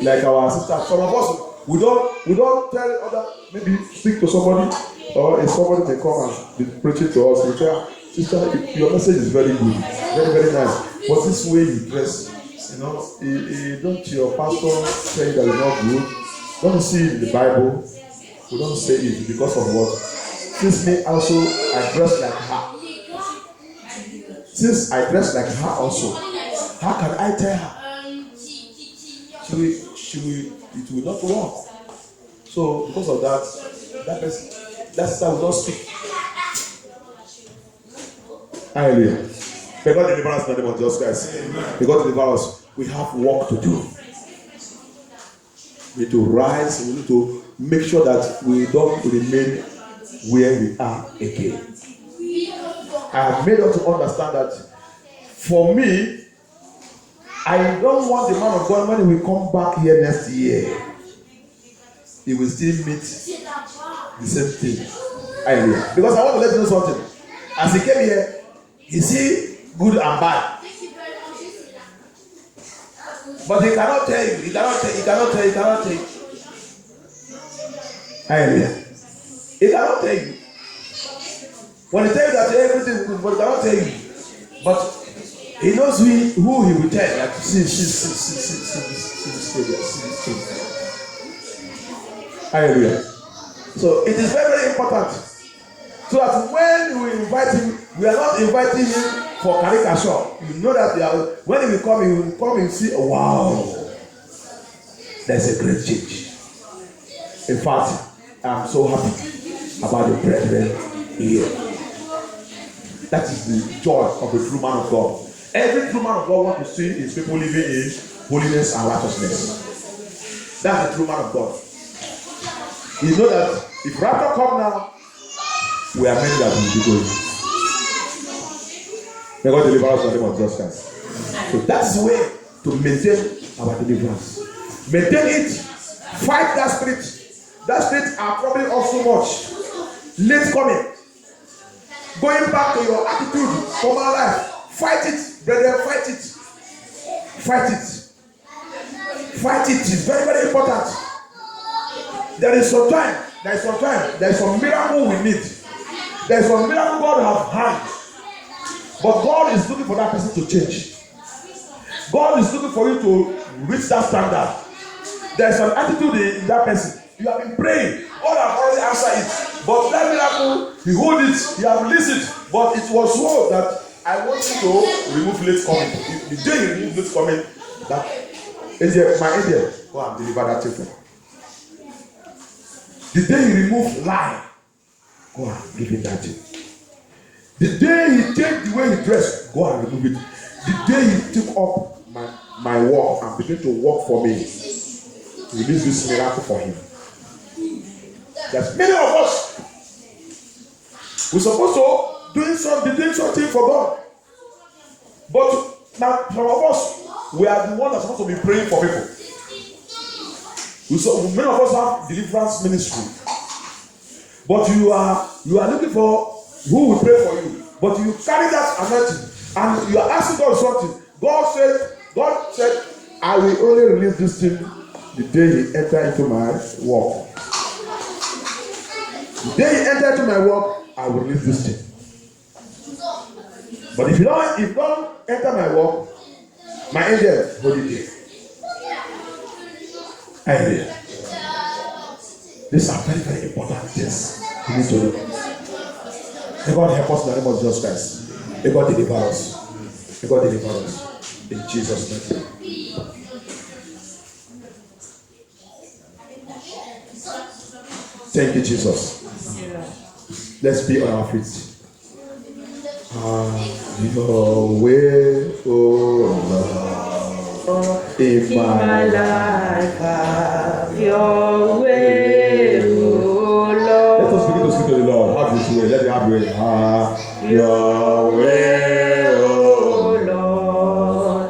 Like our sisters, some of us we don't tell other, maybe speak to somebody, or if somebody may come and be preaching to us, we tell, sister, your message is very good, very, very nice. But this way you dress, don't your pastor say that it's not good? Don't you see it in the Bible? We don't say it because of what? Since me also I dress like her. Since I dress like her also, how can I tell her? It will not work. So because of that sister will not speak. Hallelujah. May God deliver us in the name of Jesus Christ. May God deliver us. We have work to do. We need to rise. We need to make sure that we don't remain where we are again. I have made us to understand that for me, I don't want the man of God when he will come back here next year. He will still meet the same thing. Because I want to let you know something. As he came here, he see good and bad. But he cannot tell you. He cannot tell you. Hallelujah. He cannot tell you. When he tell you that everything is good, but he cannot tell you. But he knows who he will tell. Like, see. Hallelujah. So it is very, very important. So that when we invite him, we are not inviting him for caricature. You know that when he will come and see, oh, wow, there's a great change. In fact, I'm so happy about the brethren here. That is the joy of the true man of God. Every true man of God wants to see his people living in holiness and righteousness. That's the true man of God. You know that if rapture come now, we are many that will be going. May God deliver us from the name of Jesus Christ. So that's the way to maintain our deliverance. Maintain it. Fight that spirit. That spirit are probably also much late coming. Going back to your attitude, former life. Fight it, brethren. Fight it. Fight it. Fight it. It's very, very important. There is some time. There is some miracle we need. There is some miracle God has had. But God is looking for that person to change. God is looking for you to reach that standard. There is an attitude in that person. You have been praying. God has already answered it. But that miracle, you hold it, you have released it. But it was so that I want you to remove late coming. The day you remove late coming, that angel, my angel, go and deliver that children. The day you remove lie, go and give it that thing. The day he changed the way he dressed, go and remove it. The day he took up my work and began to work for me, release this miracle for him. There's many of us. We're supposed to be doing something for God. But now some of us, we are the ones that are supposed to be praying for people. Many of us have deliverance ministry, but you are looking for who will pray for you. But you carry that anointing and you are asking God something. God said, I will only release this thing the day you enter into my work. The day you enter into my work, I will release this thing. But if you don't enter my work, my angel hold you there. Idea. These are very, very important things you need to know. May God help us in the name of Jesus Christ. May God deliver us. May God deliver us. In Jesus' name. Thank you, Jesus. Let's be on our feet. Have your way, oh Lord, in my life. Have your way, oh Lord. Let us begin to speak to the Lord. Have His way. Let Him have your way. Have your way, oh Lord,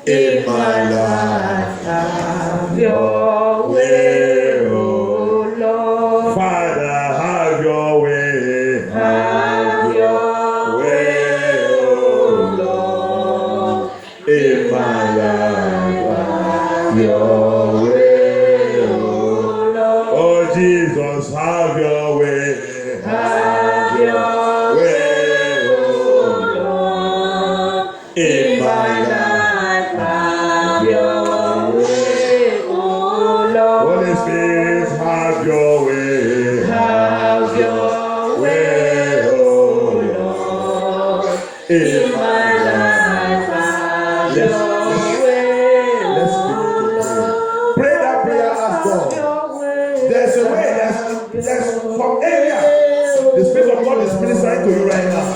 in my life. Have your way, oh Lord. Father, have your way. Have your way, oh Lord, in my life. Have your way, oh Lord. Oh Jesus, have your way. Have your way, oh Lord, in my life. Have your way, oh Lord. Holy Spirit, have your way. Have your way, oh Lord, in my life. Have your way, let's begin to pray. Pray that prayer, ask God. There's a way, there's some area the Spirit of God is ministering to you right now.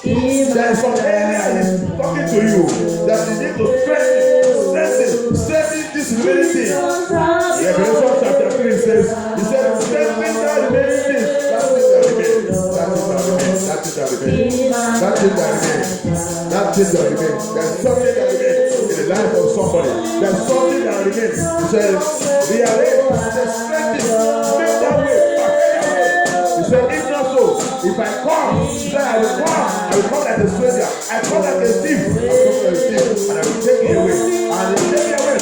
There's some area He's talking to you that you need to strengthen this remaining thing. Revelation chapter 3 says, He said, strengthen that remaining thing. That thing that remains. There's something that remains in the life of somebody. There's something that remains. He said, rearrange, strengthen, make that way, he said, if not so, if I come, he said, I will come like a stranger. I come like a thief. I come like a thief, and I will take it away. And he will take it away.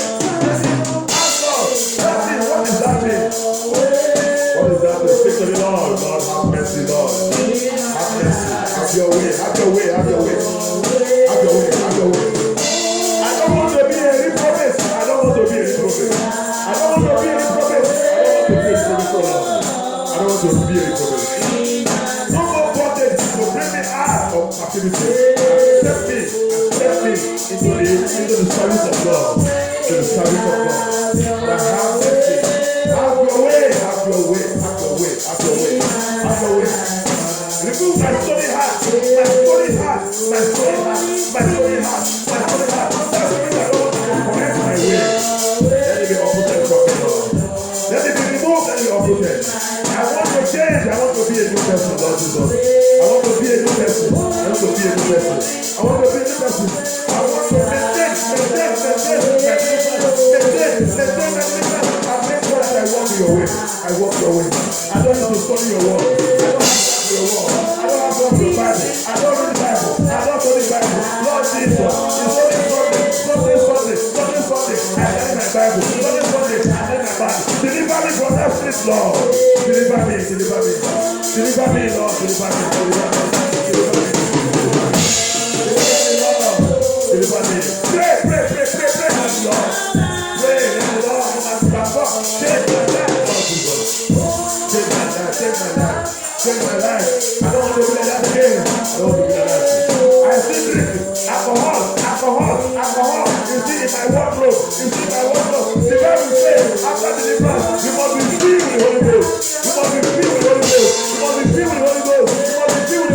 Ask God, what is that thing? What is that thing? Speak to the Lord. Lord, have mercy, Lord. Have mercy. Have your way. Have your way. Have your way. Have your way. Have your way. I don't want to be a hypocrite. I don't want to be a hypocrite. I don't want to be a hypocrite. I don't want to be a hypocrite. I don't want to be a hypocrite. No more bondage to bring me out of captivity. Accept me into the service of God. To the service of God. That have mercy. Have your way. Have your way. Have your way. Have your way. Have your way. Remove my stony heart. My stony heart. My stony heart. My stony heart. My stony heart. That's the thing I don't want to correct my way. Let it be uprooted from me, Lord. Let it be removed and be uprooted. I want to change. I want to be a new person, Lord Jesus. I want to be a new person. I want to be a new person. I want to be a new person. I want to maintain. I make sure that I walk your way. I walk your way. I don't need to study your word. I don't have to your word. I don't have to read the Bible. I don't read the Bible. I don't study the Bible. Lord Jesus, it's only Sunday. I learn my Bible. Sunday, I learn my Bible. Deliver me from that street, Lord. Deliver me, Lord. Deliver me. Deliver me, Lord. Deliver me, Lord. Pray, Lord. Pray, Lord. Change my life, Lord Jesus. Change my life. I don't want to be like that again. I don't want to be like that. I still drink alcohol. You see in my wardrobe. The Bible says, after deliverance, you must be filled with the Holy Ghost. You must be filled with the Holy Ghost. You must be filled with the Holy Ghost. You must be filled with the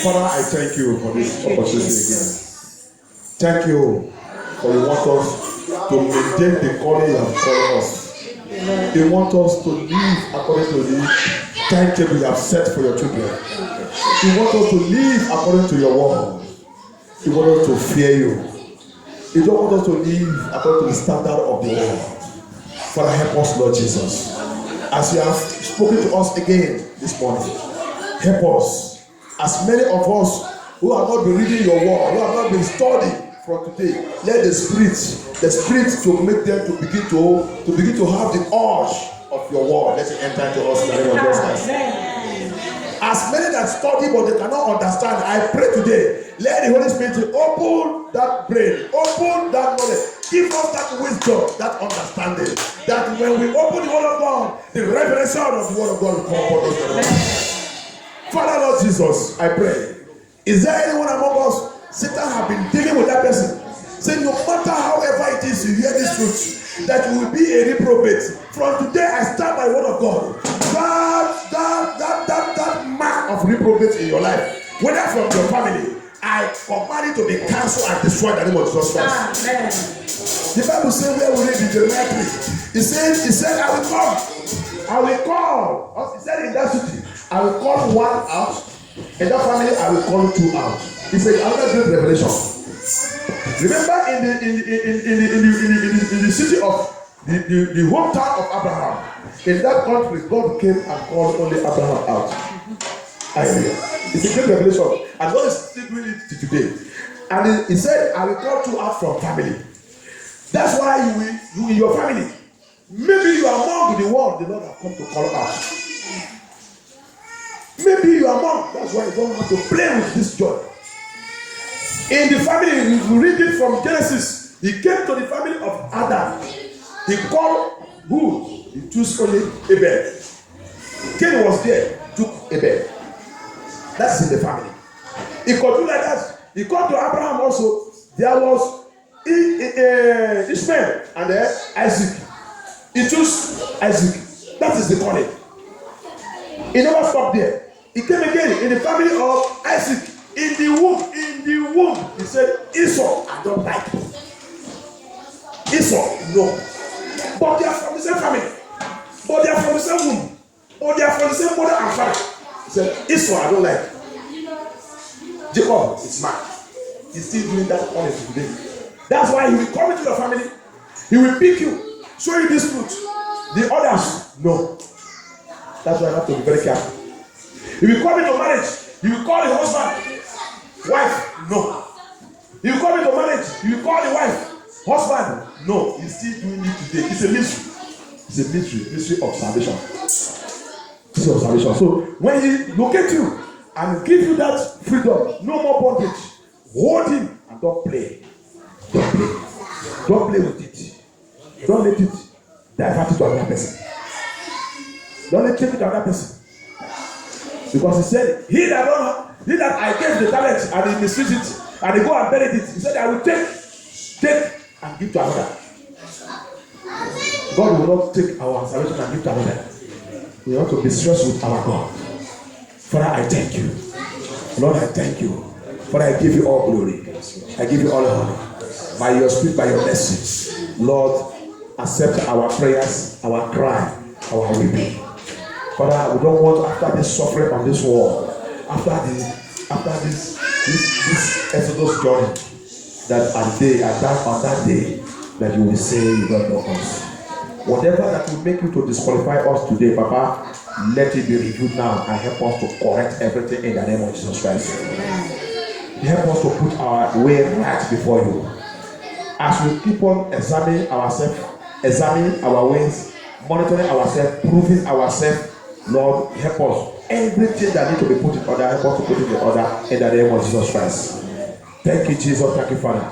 Father, I thank you for this opportunity again. Thank you for you want us to maintain the calling you have called us. You want us to live according to the timetable you have set for your children. You want us to live according to your word. You want us to fear you. You don't want us to live according to the standard of the world. Father, help us, Lord Jesus. As you have spoken to us again this morning, help us. As many of us who have not been reading your word, who have not been studying from today, let the spirit to make them to begin to have the urge of your word. Let it enter into us in the name of Jesus. As many that study but they cannot understand, I pray today, let the Holy Spirit to open that brain, open that knowledge, give us that wisdom, that understanding, that when we open the word of God, the revelation of the word of God will come upon us. Father, Lord Jesus, I pray. Is there anyone among us, Satan have been dealing with that person? Say, no matter however it is you hear this truth, that you will be a reprobate. From today, I start by word of God. That mark of reprobate in your life, whether from your family, I command it to be cancelled and destroyed in the name of Jesus Christ. Amen. The Bible says, where we read in Jeremiah 3, he said, I will come. He said in that city, I will call one out. In that family, I will call two out. It's another great revelation. Remember in the city of the hometown of Abraham, in that country, God came and called only Abraham out. Hallelujah. It's a great revelation. And God is still doing it today. And he said, I will call two out from family. That's why you in your family, maybe you are among the one the Lord has come to call out. Maybe you are among, that's why you don't have to play with this joy. In the family, if you read it from Genesis, he came to the family of Adam. He called who? He chose only Abel. Cain was there, took Abel. That's in the family. He continued like that. He called to Abraham also. There was Ishmael and Isaac. He chose Isaac. That is the calling. He never stopped there. He came again in the family of Isaac. In the womb, he said, Esau, I don't like it. Esau, no. But they are from the same family. But they are from the same womb. Or they are from the same mother and father. He said, Esau, I don't like it. Jacob is mad. He's still doing that honest today. That's why he will come into your family. He will pick you, show you this truth. The others, no. That's why I have to be very careful. He will come into marriage. You will call the husband. Wife, no. You will come into marriage. You will call the wife. Husband, no. He's still doing it today. It's a mystery. It's a mystery of salvation. Mystery of salvation. So when he locate you and give you that freedom, no more bondage, hold him and don't play. Don't play. Don't play with it. Don't let it divert it to another person. Don't let it take it to another person. Because he said, he that I gave the talent and he misused it, And they go and bury it. He said, I will take and give to another. God will not take our salvation and give to another. We want to be serious with our God. Father, I thank you. Lord, I thank you. Father, I give you all glory. I give you all honor. By your spirit, by your mercy, Lord, accept our prayers, our cry, our weeping. Father, we don't want, after this suffering on this world, after this Exodus journey, that on that day, that you will say you don't know us. Whatever that will make you to disqualify us today, Papa, let it be reviewed now and help us to correct everything in the name of Jesus Christ. Help us to put our way right before you. As we keep on examining ourselves, examining our ways, monitoring ourselves, proving ourselves, Lord, help us. Everything that needs to be put in order, help us to put it in order in the name of Jesus Christ. Thank you, Jesus. Thank you, Father.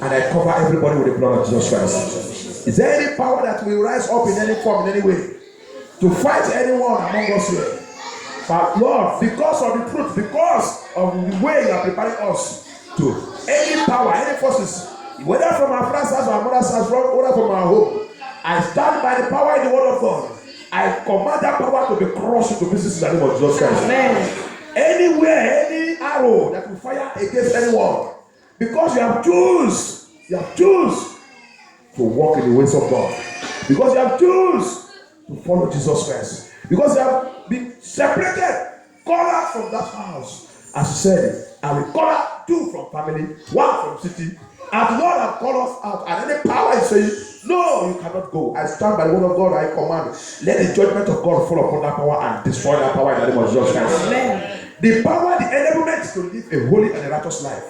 And I cover everybody with the blood of Jesus Christ. Is there any power that will rise up in any form, in any way, to fight anyone among us here? But Lord, because of the truth, because of the way you are preparing us to, any power, any forces, whether from our father's house or our mother's house, whether from our home, I stand by the power in the word of God. I command that power to be crushed into pieces in the name of Jesus Christ. Amen. Anywhere, any arrow that will fire against anyone, because you have choose to walk in the ways of God, because you have choose to follow Jesus Christ, because you have been separated, called out from that house. As you said, I will call out 2 from family, 1 from city. And Lord have called us out, and any power is saying, no, you cannot go. I stand by the word of God, I command. Let the judgment of God fall upon that power and destroy that power in the name of Jesus Christ. Amen. The power, the enablement to live a holy and a righteous life.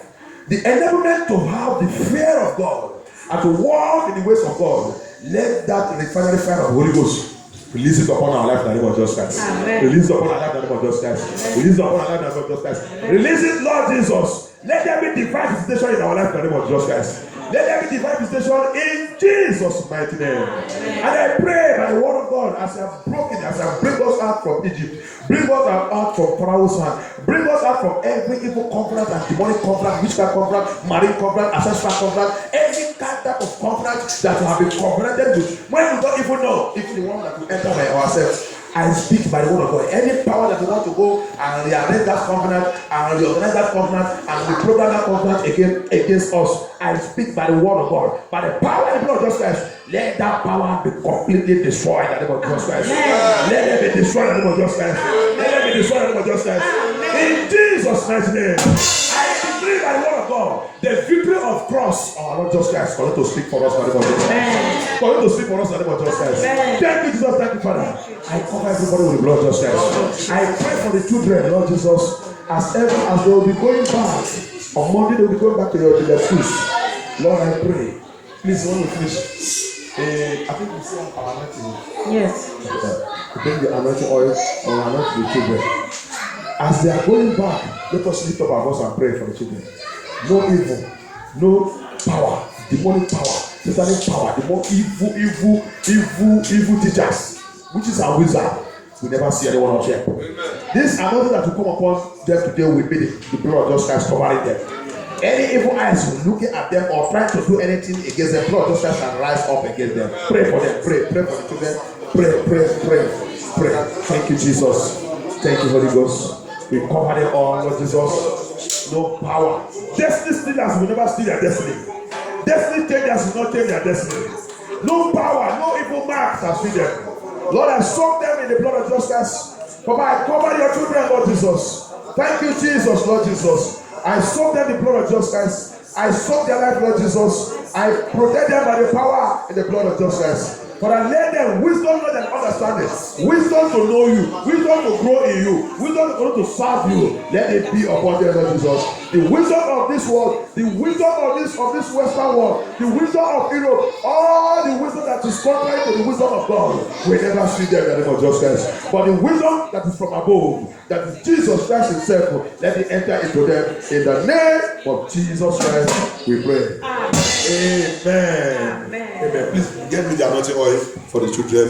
The enablement to have the fear of God and to walk in the ways of God. Let that refinery fire of the Holy Ghost release it upon our life in the name of Jesus Christ. Amen. Release it upon our life in the name of Jesus Christ. Release it upon our life in the name of Jesus Christ. Release it, Lord Jesus. Let there be divine visitation in our life in the name of Jesus Christ. Let there be divine visitation in Jesus' mighty name. And I pray by the word of God, as you have broken, as you have bring us out from Egypt, bring us out from Pharaoh's hand, bring us out from every evil covenant and demonic covenant, witchcraft covenant, marine covenant, ancestral covenant, any type of covenant that we have been covenanted with, when we don't even know if the one that we enter by ourselves. I speak by the word of God. Any power that you want to go and rearrange that covenant and reorganize that covenant and reprogram that covenant against us, I speak by the word of God. By the power of the blood of Jesus Christ, let that power be completely destroyed in the name of Jesus Christ. Let it be destroyed in the name of Jesus Christ. Let it be destroyed in the name of Jesus Christ. In Jesus' mighty name, I decree by the word of God, the victory of cross, our Lord Jesus Christ, for to speak for us in the name of Jesus Christ. For to speak for us in the name of Jesus Christ. Thank you, Jesus. Thank you, Father. I cover everybody with the blood of Jesus Christ. I pray for the children, Lord Jesus, as they will be going back on Monday, they will be going back to their schools. Lord, I pray. Please, when we finish, I think we see our anointing. Yes. We bring the anointing oil or anoint the children. As they are going back, let us lift up our voice and pray for the children. No evil, no power, demonic power, satanic power, the more evil teachers, witches and wizards. We never see anyone out here. This anointing that will come upon them today will be the blood of Jesus Christ covering them. Any evil eyes looking at them or trying to do anything against them, blood of Jesus Christ can rise up against them. Pray for them. Pray for the children. Pray. Thank you, Jesus. Thank you, Holy Ghost. We cover them all, Lord Jesus. No power. Destiny stealers will never steal their destiny. Destiny changers will not change their destiny. No power, no evil marks have seen them. Lord, I soak them in the blood of Jesus Christ. For I cover your children, Lord Jesus. Thank you, Jesus, Lord Jesus. I soak them in the blood of Jesus Christ. I soak their life, Lord Jesus. I protect them by the power in the blood of Jesus Christ. But I let them wisdom, knowledge, and understanding. Wisdom to know you. Wisdom to grow in you. Wisdom to serve you. Let it be upon them, Lord Jesus. The wisdom of this world, the wisdom of this Western world, the wisdom of Europe, all the wisdom that is contrary to the wisdom of God, we never see them in the name of Jesus Christ. But the wisdom that is from above, that is Jesus Christ himself, let it enter into them. In the name of Jesus Christ, we pray. Amen. Amen. Please get me the anointing oil for the children.